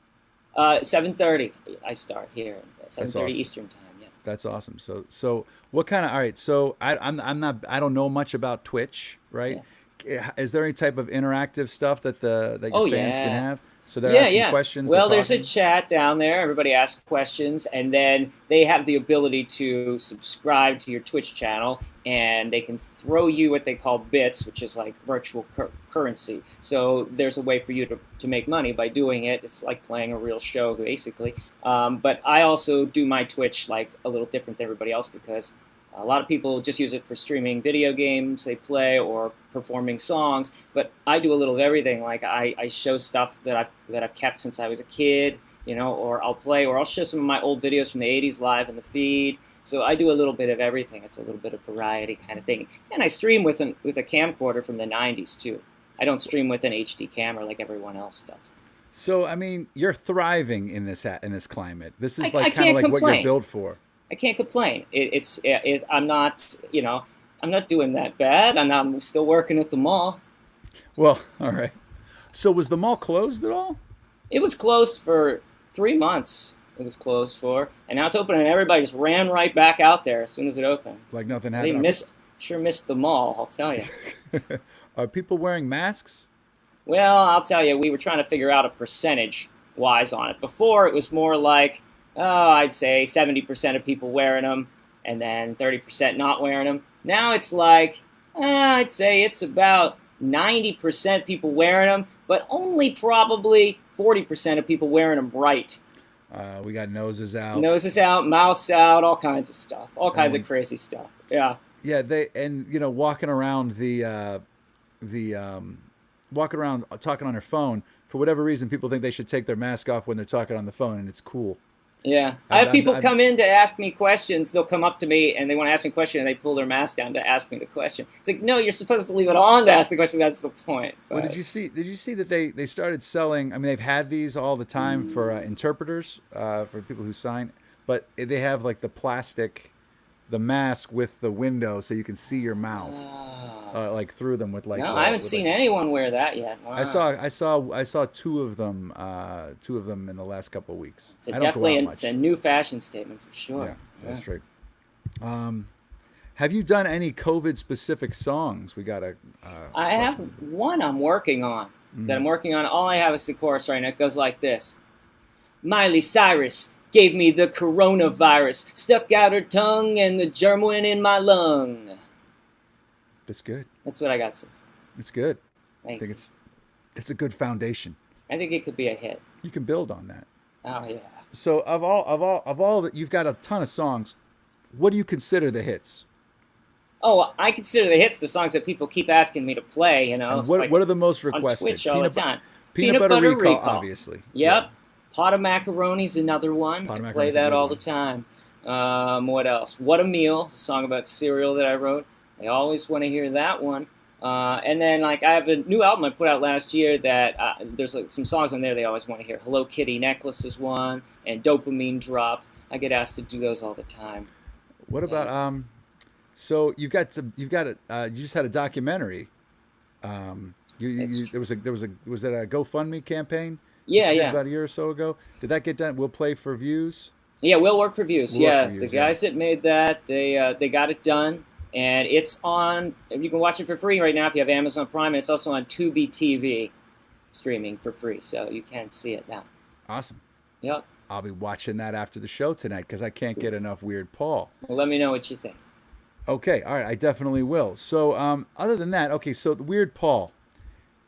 7:30. I start here. 7:30 awesome. Eastern time. Yeah. That's awesome. So what kind of? All right. So I don't know much about Twitch, right? Yeah. Is there any type of interactive stuff that your fans can have? So they're asking questions. Well, there's a chat down there. Everybody asks questions, and then they have the ability to subscribe to your Twitch channel, and they can throw you what they call bits, which is like virtual currency. So there's a way for you to make money by doing it. It's like playing a real show, basically. But I also do my Twitch like a little different than everybody else, because a lot of people just use it for streaming video games they play or performing songs, but I do a little of everything. Like I show stuff that I've kept since I was a kid, or I'll show some of my old videos from the 80s live in the feed. So I do a little bit of everything. It's a little bit of variety kind of thing. And I stream with a camcorder from the 90s too. I don't stream with an HD camera like everyone else does. So I mean, you're thriving in this climate. This is like kind of like what you're built for. I can't complain. I'm not doing that bad. I'm still working at the mall. Well, all right. So was the mall closed at all? It was closed for 3 months. It was closed for, and now it's open, and everybody just ran right back out there as soon as it opened. Like nothing happened. They sure missed the mall, I'll tell you. Are people wearing masks? Well, I'll tell you, we were trying to figure out a percentage-wise on it. Before, it was more like, I'd say 70% of people wearing them, and then 30% not wearing them. Now it's like, I'd say it's about 90% people wearing them, but only probably 40% of people wearing them right. We got noses out. Noses out, mouths out, all kinds of stuff. All kinds of crazy stuff. Yeah. Yeah, walking around walking around talking on their phone, for whatever reason, people think they should take their mask off when they're talking on the phone, and it's cool. Yeah. I have people come in to ask me questions. They'll come up to me and they want to ask me a question, and they pull their mask down to ask me the question. It's like, no, you're supposed to leave it on to ask the question. That's the point. But did you see that they started selling? I mean, they've had these all the time for interpreters, for people who sign, but they have like the mask with the window so you can see your mouth, like through them with like. No, I haven't seen anyone wear that yet. Wow. I saw two of them in the last couple of weeks. It's it's a new fashion statement for sure. Yeah, that's right. Have you done any COVID specific songs? We got I have one I'm working on. That I'm working on. All I have is the chorus right now. It goes like this: Miley Cyrus gave me the coronavirus, stuck out her tongue, and the germ went in my lung. That's good. That's what I got. It's good. I think it's a good foundation. I think it could be a hit. You can build on that. Oh yeah. So of all that, you've got a ton of songs. What do you consider the hits? Oh, I consider the hits the songs that people keep asking me to play. You know, And it's what like what are the most on requested? Twitch all the time. Peanut butter recall, obviously. Yep. Pot of Macaroni's another one. Pot of I play Macaroni's a that good all one. the time. What else? What a Meal, it's a song about cereal that I wrote. They always want to hear that one. And then like I have a new album I put out last year that there's like some songs on there they always want to hear. Hello Kitty Necklace is one, and Dopamine Drop. I get asked to do those all the time. What about So you just had a documentary. Was that a GoFundMe campaign? Yeah, that you did yeah. About a year or so ago. Did that get done? We'll play for views. Yeah, We'll Work for Views. We'll Work Yeah, for Views, the guys that made that, they got it done, and it's on. You can watch it for free right now if you have Amazon Prime, and it's also on Tubi TV, streaming for free, so you can see it now. Awesome. Yep. I'll be watching that after the show tonight because I can't get enough Weird Paul. Well, let me know what you think. Okay, all right, I definitely will. So, other than that, okay, so the Weird Paul,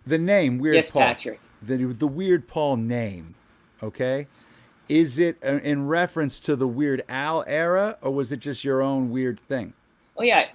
the name Weird Yes, Paul, Patrick. the Weird Paul name, okay, is it in reference to the Weird Al era, or was it just your own weird thing? Oh yeah.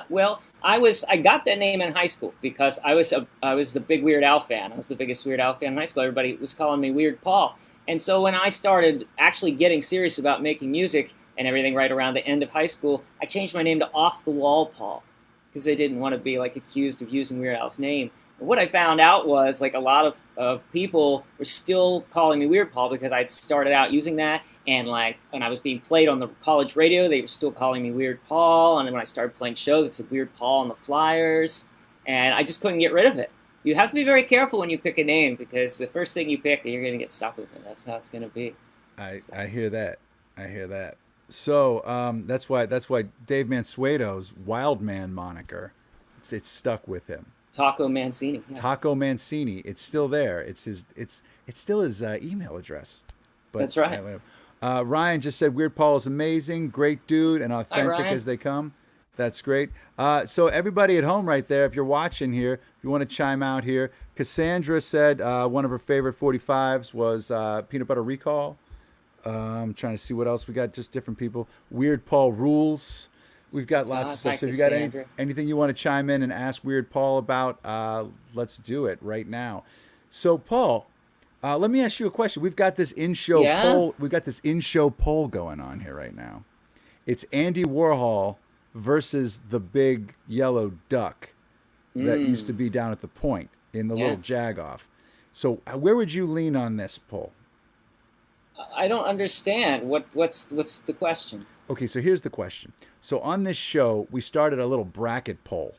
Well, I got that name in high school because I was the big Weird Al fan. I was the biggest Weird Al fan in high school. Everybody was calling me Weird Paul. And so when I started actually getting serious about making music and everything right around the end of high school, I changed my name to Off the Wall Paul because I didn't want to be like accused of using Weird Al's name. And what I found out was like a lot of people were still calling me Weird Paul because I'd started out using that, and like when I was being played on the college radio, they were still calling me Weird Paul, and then when I started playing shows, it said Weird Paul on the flyers, and I just couldn't get rid of it. You have to be very careful when you pick a name because the first thing you pick, you're going to get stuck with it. That's how it's going to be. I hear that. I hear that. So that's why Dave Mansueto's Wild Man moniker, it's stuck with him. Taco Mancini. Yeah. Taco Mancini. It's still there. It's still his email address. But, that's right. Ryan just said Weird Paul is amazing, great dude, and authentic as they come. That's great. So everybody at home right there, if you're watching here, if you want to chime out here, Cassandra said one of her favorite 45s was Peanut Butter Recall. I'm trying to see what else we got. Just different people. Weird Paul rules. We've got lots of stuff. So if you got anything you want to chime in and ask Weird Paul about, let's do it right now. So Paul, let me ask you a question. We've got this in-show poll. We've got this in-show poll going on here right now. It's Andy Warhol versus the big yellow duck that used to be down at the point in the little jagoff. So where would you lean on this poll? I don't understand. What's the question? Okay, so here's the question. So on this show, we started a little bracket poll,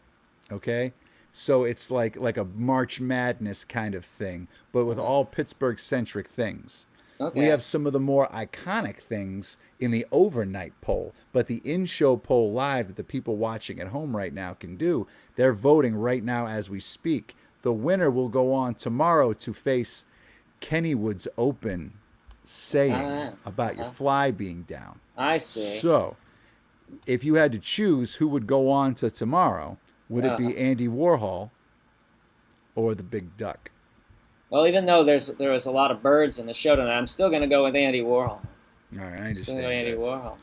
okay? So it's like a March Madness kind of thing, but with all Pittsburgh-centric things. Okay. We have some of the more iconic things in the overnight poll, but the in-show poll live that the people watching at home right now can do, they're voting right now as we speak. The winner will go on tomorrow to face Kennywood's Open saying about your fly being down. I see. So, if you had to choose who would go on to tomorrow, would it be Andy Warhol or the Big Duck? Well, even though there was a lot of birds in the show tonight, I'm still going to go with Andy Warhol. All right, I understand. Still Andy Warhol.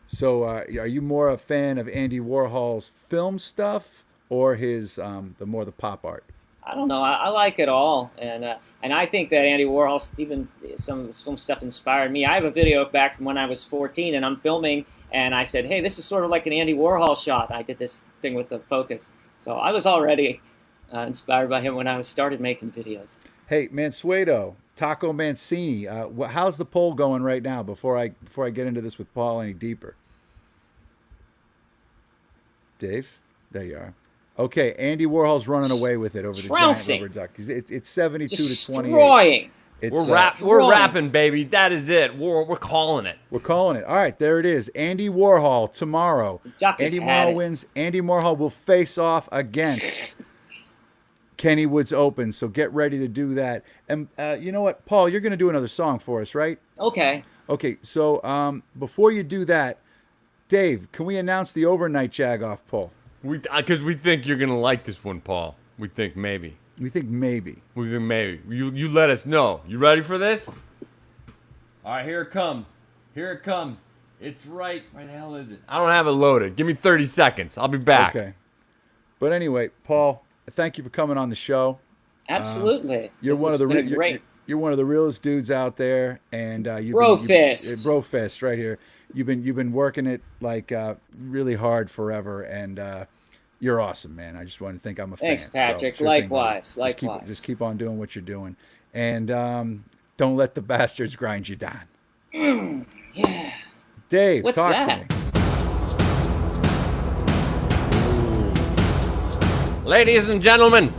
So, are you more a fan of Andy Warhol's film stuff or his the pop art? I don't know. I like it all, and I think that Andy Warhol's even some of his film stuff inspired me. I have a video back from when I was 14, and I'm filming, and I said, "Hey, this is sort of like an Andy Warhol shot." I did this thing with the focus, so I was already inspired by him when I started making videos. Hey, Mansueto, Taco Mancini, how's the poll going right now? Before I get into this with Paul any deeper, Dave, there you are. Okay, Andy Warhol's running away with it over the giant rubber duck. It's 72 to 28. Destroying. We're rapping, baby. That is it. We're calling it. We're calling it. All right, there it is. Andy Warhol tomorrow. Andy Warhol wins. Andy Warhol will face off against Kennywood's Open. So get ready to do that. And you know what, Paul, you're going to do another song for us, right? Okay. Okay. So before you do that, Dave, can we announce the overnight Jagoff poll? Because we think you're gonna like this one, Paul. We think maybe. We think maybe. You let us know. You ready for this? All All right, here it comes. Here it comes. It's right. Where the hell is it? I don't have it loaded. Give me 30 seconds. I'll be back. Okay. But anyway, Paul, thank you for coming on the show. Absolutely. You're This one of has the been great. you're one of the realest dudes out there, and Brofist. Brofist right here. You've been working it like really hard forever, and you're awesome, man. I just want to think I'm a Thanks, fan. Patrick. So, sure thing, buddy. Likewise. Likewise. Just keep on doing what you're doing, and don't let the bastards grind you down. Yeah. Dave, What's talk that? to me. Ladies and gentlemen,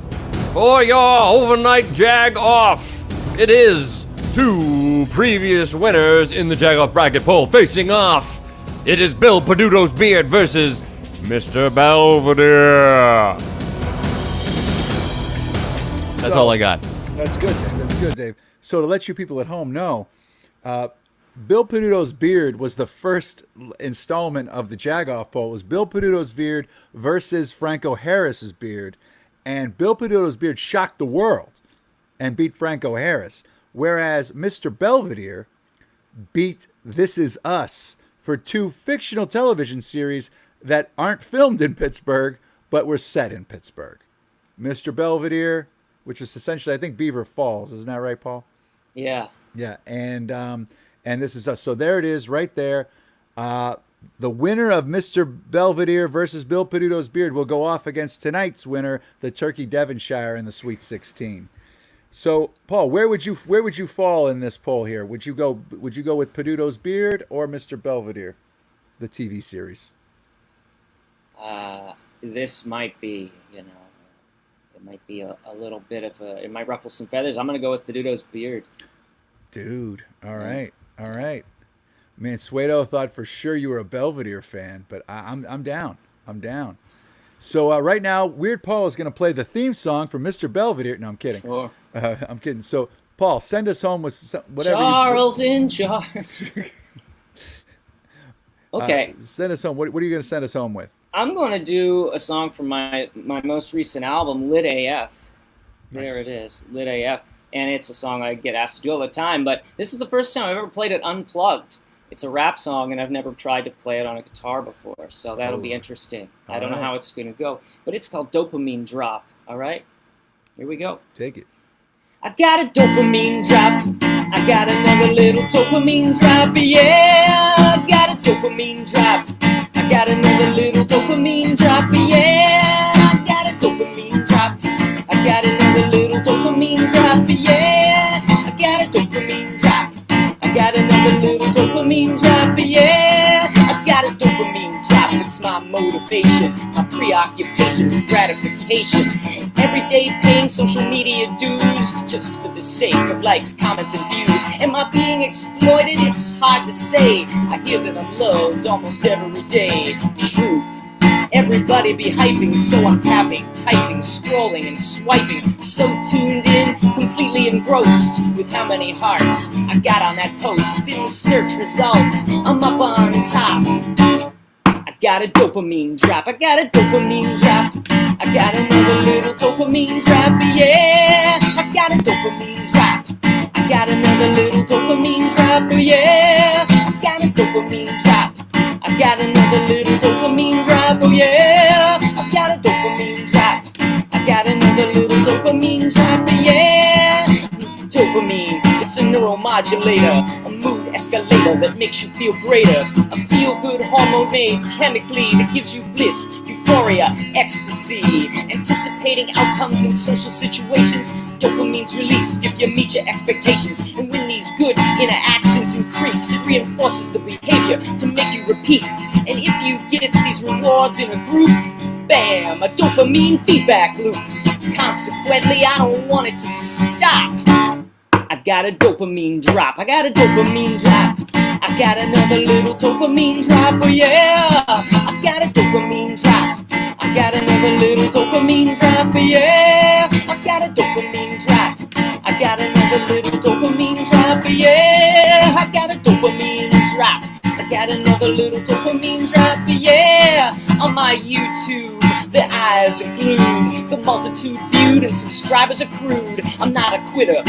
for your overnight jag off, it is 2 previous winners in the jag off bracket poll facing off. It is Bill Peduto's beard versus Mr. Belvedere. That's all I got. That's good, Dave. That's good, Dave. So to let you people at home know, Bill Peduto's beard was the first installment of the Jagoff poll. It was Bill Peduto's beard versus Franco Harris's beard, and Bill Peduto's beard shocked the world and beat Franco Harris, whereas Mr. Belvedere beat This Is Us for 2 fictional television series that aren't filmed in Pittsburgh but were set in Pittsburgh. Mr. Belvedere, which was essentially, I think, Beaver Falls. Isn't that right, Paul? Yeah. Yeah, and This Is Us. So there it is, right there. The winner of Mr. Belvedere versus Bill Peduto's beard will go off against tonight's winner, the Turkey Devonshire, in the Sweet 16. So, Paul, where would you fall in this poll here? Would you go with Peduto's beard or Mr. Belvedere, the TV series? This might be, it might be a little bit of it might ruffle some feathers. I'm going to go with Peduto's beard. Dude, all right. Man, Suedo thought for sure you were a Belvedere fan, but I'm down. So right now, Weird Paul is going to play the theme song for Mr. Belvedere. No, I'm kidding. Sure. I'm kidding. So, Paul, send us home with whatever. Charles in charge. Okay. Send us home. What are you going to send us home with? I'm going to do a song from my most recent album, Lit AF. There Nice. it is, Lit AF. And it's a song I get asked to do all the time, but this is the first time I've ever played it unplugged. It's a rap song, and I've never tried to play it on a guitar before, so that'll be interesting. I don't know how it's going to go, but it's called Dopamine Drop, all right? Here we go. Take it. I got a dopamine drop. I got another little dopamine drop, yeah. I got a dopamine drop. I got another little dopamine drop, yeah. I got a dopamine drop. I got another little dopamine drop, yeah. I got a dopamine drop. I got another little dopamine drop, yeah. I got a dopamine drop. It's my motivation, my preoccupation with gratification. Everyday paying social media dues just for the sake of likes, comments, and views. Am I being exploited? It's hard to say. I hear that I'm loved almost every day. Truth. Everybody be hyping, so I'm tapping, typing, scrolling, and swiping. So tuned in, completely engrossed with how many hearts I got on that post. In the search results, I'm up on top. I got a dopamine drop, I got a dopamine drop. I got another little dopamine drop, yeah. I got a dopamine drop. I got another little dopamine drop, yeah. I got a dopamine drop. I got another little dopamine drop, oh yeah. I got a dopamine drop. I got another little dopamine drop, yeah. Dopamine, it's a neuromodulator, a mood escalator that makes you feel greater. A feel-good hormone made chemically that gives you bliss, euphoria, ecstasy. Anticipating outcomes in social situations, dopamine's released if you meet your expectations. And when these good interactions increase, it reinforces the behavior to make you repeat. And if you get these rewards in a group, bam, a dopamine feedback loop. Consequently, I don't want it to stop. I got a dopamine drop. I got a dopamine drop. I got another little dopamine drop. Oh yeah. I got a dopamine drop. I got another little dopamine drop. Oh yeah. I got a dopamine drop. I got another little dopamine drop. Oh yeah. I got a dopamine drop. I got another little dopamine drop. Oh yeah. On my YouTube that I lies include the multitude viewed and subscribers accrued. I'm not a quitter,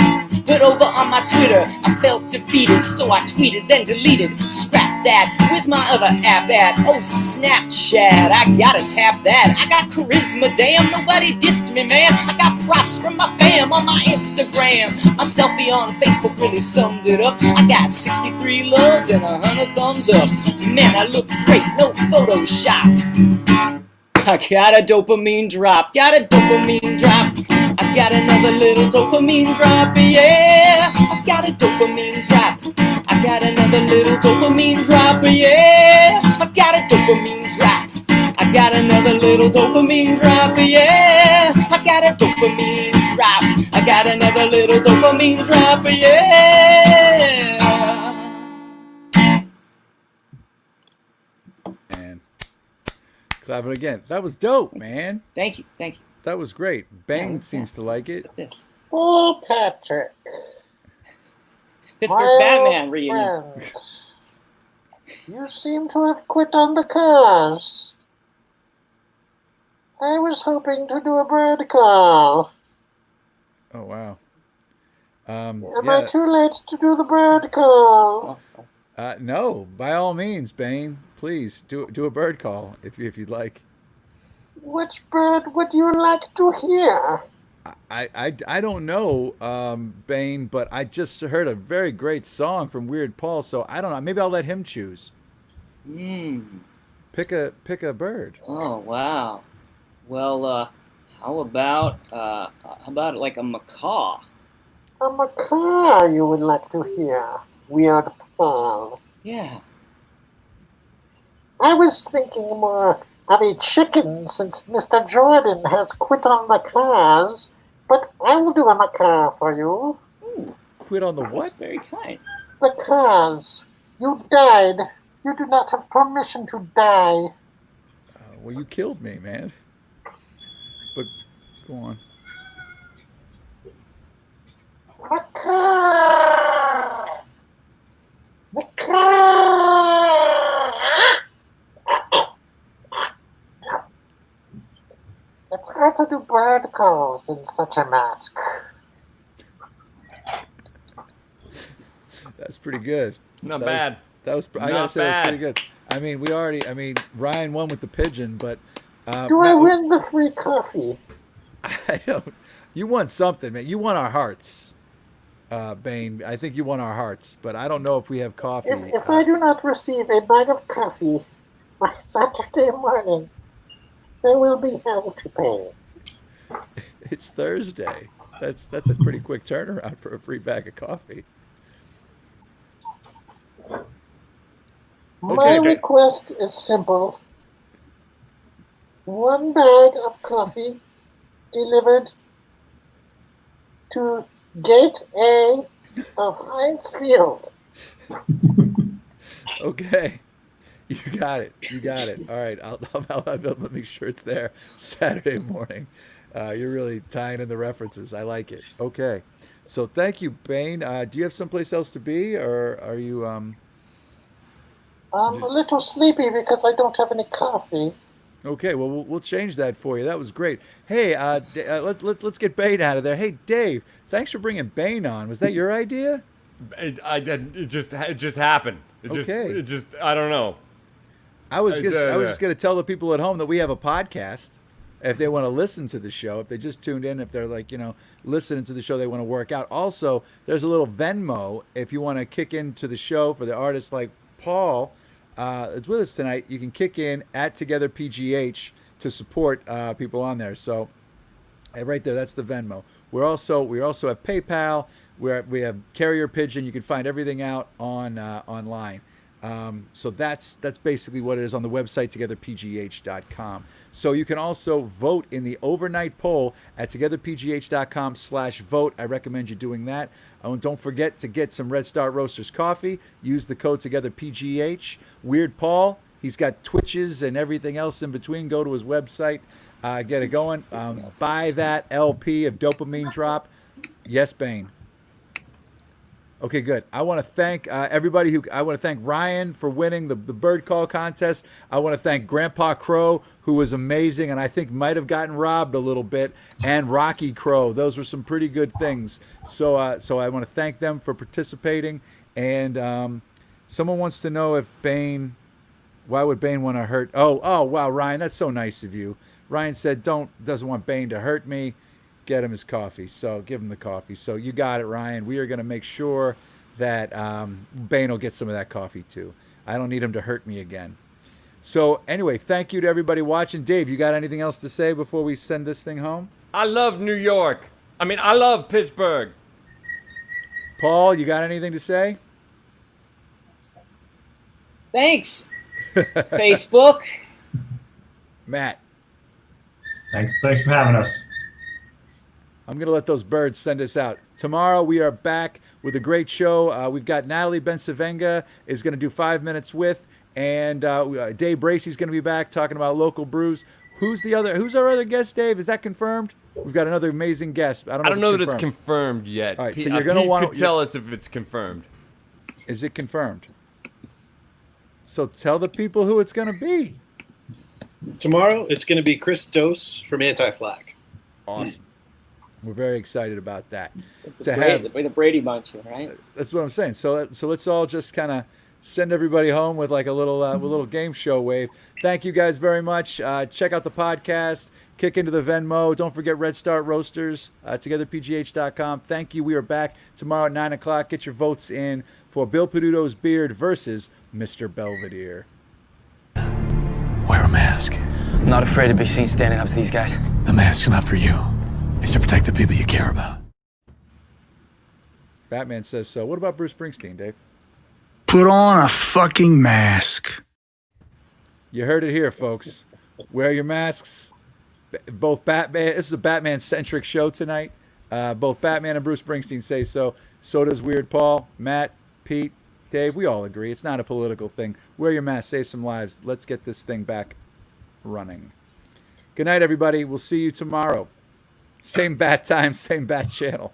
but over on my Twitter, I felt defeated, so I tweeted, then deleted. Scrap that, where's my other app at? Oh, Snapchat, I gotta tap that. I got charisma, damn, nobody dissed me, man. I got props from my fam on my Instagram. My selfie on Facebook really summed it up. I got 63 loves and 100 thumbs up. Man, I look great, no Photoshop. I got a dopamine drop, got a dopamine drop. I got another little dopamine drop, yeah. I got a dopamine drop. I got another little dopamine drop, yeah. I got a dopamine drop. I got another little dopamine drop, yeah. I got a dopamine drop. I got another little dopamine drop, yeah. And clap it again. That was dope, man. Thank you, thank you. That was great. Bang seems to like it. This Oh, Patrick. Pittsburgh My Batman old reunion. friend. You seem to have quit on the cause. I was hoping to do a bird call. Oh wow. Am I too late to do the bird call? No, by all means, Bane. Please do a bird call if you'd like. Which bird would you like to hear? I don't know, Bane, but I just heard a very great song from Weird Paul, so I don't know. Maybe I'll let him choose. Pick a bird. Oh wow. Well, how about like a macaw? A macaw you would like to hear, Weird Paul. Yeah. I was thinking more of a chicken since Mr. Jordan has quit on macaws, but I will do a macaw for you. Quit on the what? That's very kind. Macaws. You died. You do not have permission to die. Well, you killed me, man. But go on. Macaw! Macaw! It's hard to do bird calls in such a mask. That's pretty good. Not bad. I gotta say, that's pretty good. I mean, Ryan won with the pigeon, but do I win the free coffee? I don't. You won something, man. You won our hearts, Bane. I think you won our hearts, but I don't know if we have coffee. If I do not receive a bag of coffee by Saturday morning, there will be hell to pay. It's Thursday. That's a pretty quick turnaround for a free bag of coffee. My request is simple. 1 bag of coffee delivered to Gate A of Heinz Field. Okay. You got it. All right. I'll make sure it's there Saturday morning. You're really tying in the references. I like it. Okay. So thank you, Bane. Do you have someplace else to be, or are you... I'm a little sleepy because I don't have any coffee. Okay, well, we'll change that for you. That was great. Hey, let's get Bane out of there. Hey, Dave, thanks for bringing Bane on. Was that your idea? It just happened. It just I don't know. I was just going to tell the people at home that we have a podcast. If they want to listen to the show, if they just tuned in, if they're listening to the show, they want to work out. Also, there's a little Venmo if you want to kick into the show for the artists like Paul. It's with us tonight. You can kick in at Together PGH to support people on there. So right there, that's the Venmo. We also have PayPal. We have Carrier Pigeon. You can find everything out on online. So that's basically what it is on the website, togetherpgh.com. So you can also vote in the overnight poll at togetherpgh.com/vote. I recommend you doing that. And don't forget to get some Redstart Roasters coffee. Use the code togetherpgh. Weird Paul, he's got Twitches and everything else in between. Go to his website, get it going. Buy that LP of Dopamine Drop. Yes, Bane. Okay, good. I want to thank everybody I want to thank Ryan for winning the bird call contest. I want to thank Grandpa Crow, who was amazing and I think might have gotten robbed a little bit, and Rocky Crow. Those were some pretty good things. So I want to thank them for participating. And someone wants to know if Bane, why would Bane want to hurt? Oh, wow, Ryan, that's so nice of you. Ryan said doesn't want Bane to hurt me. Get him his coffee. So give him the coffee. So you got it, Ryan. We are going to make sure that Bane will get some of that coffee too. I don't need him to hurt me again. So anyway, thank you to everybody watching. Dave, you got anything else to say before we send this thing home? I love New York. I love Pittsburgh. Paul, you got anything to say? Thanks, Facebook. Matt. Thanks for having us. I'm going to let those birds send us out. Tomorrow we are back with a great show. We've got Natalie Bensavenga is going to do 5 minutes with, and Dave Bracey's going to be back talking about local brews. Who's our other guest, Dave? Is that confirmed? We've got another amazing guest. I don't know that it's confirmed yet. All right, so you're going to want to tell us if it's confirmed. Is it confirmed? So tell the people who it's going to be. Tomorrow, it's going to be Chris Dose from Anti-Flag. Awesome. We're very excited about that. It's like the Brady Bunch, right? That's what I'm saying. So let's all just kind of send everybody home with like a little game show wave. Thank you guys very much. Check out the podcast. Kick into the Venmo. Don't forget Redstart Roasters. TogetherPGH.com. Thank you. We are back tomorrow at 9 o'clock. Get your votes in for Bill Peduto's beard versus Mr. Belvedere. Wear a mask. I'm not afraid to be seen standing up to these guys. The mask's not for you. It's to protect the people you care about. Batman says so. What about Bruce Springsteen, Dave? Put on a fucking mask. You heard it here, folks. Wear your masks. Both Batman. This is a Batman-centric show tonight. Both Batman and Bruce Springsteen say so. So does Weird Paul, Matt, Pete, Dave. We all agree. It's not a political thing. Wear your mask. Save some lives. Let's get this thing back running. Good night, everybody. We'll see you tomorrow. Same bat time, same bat channel.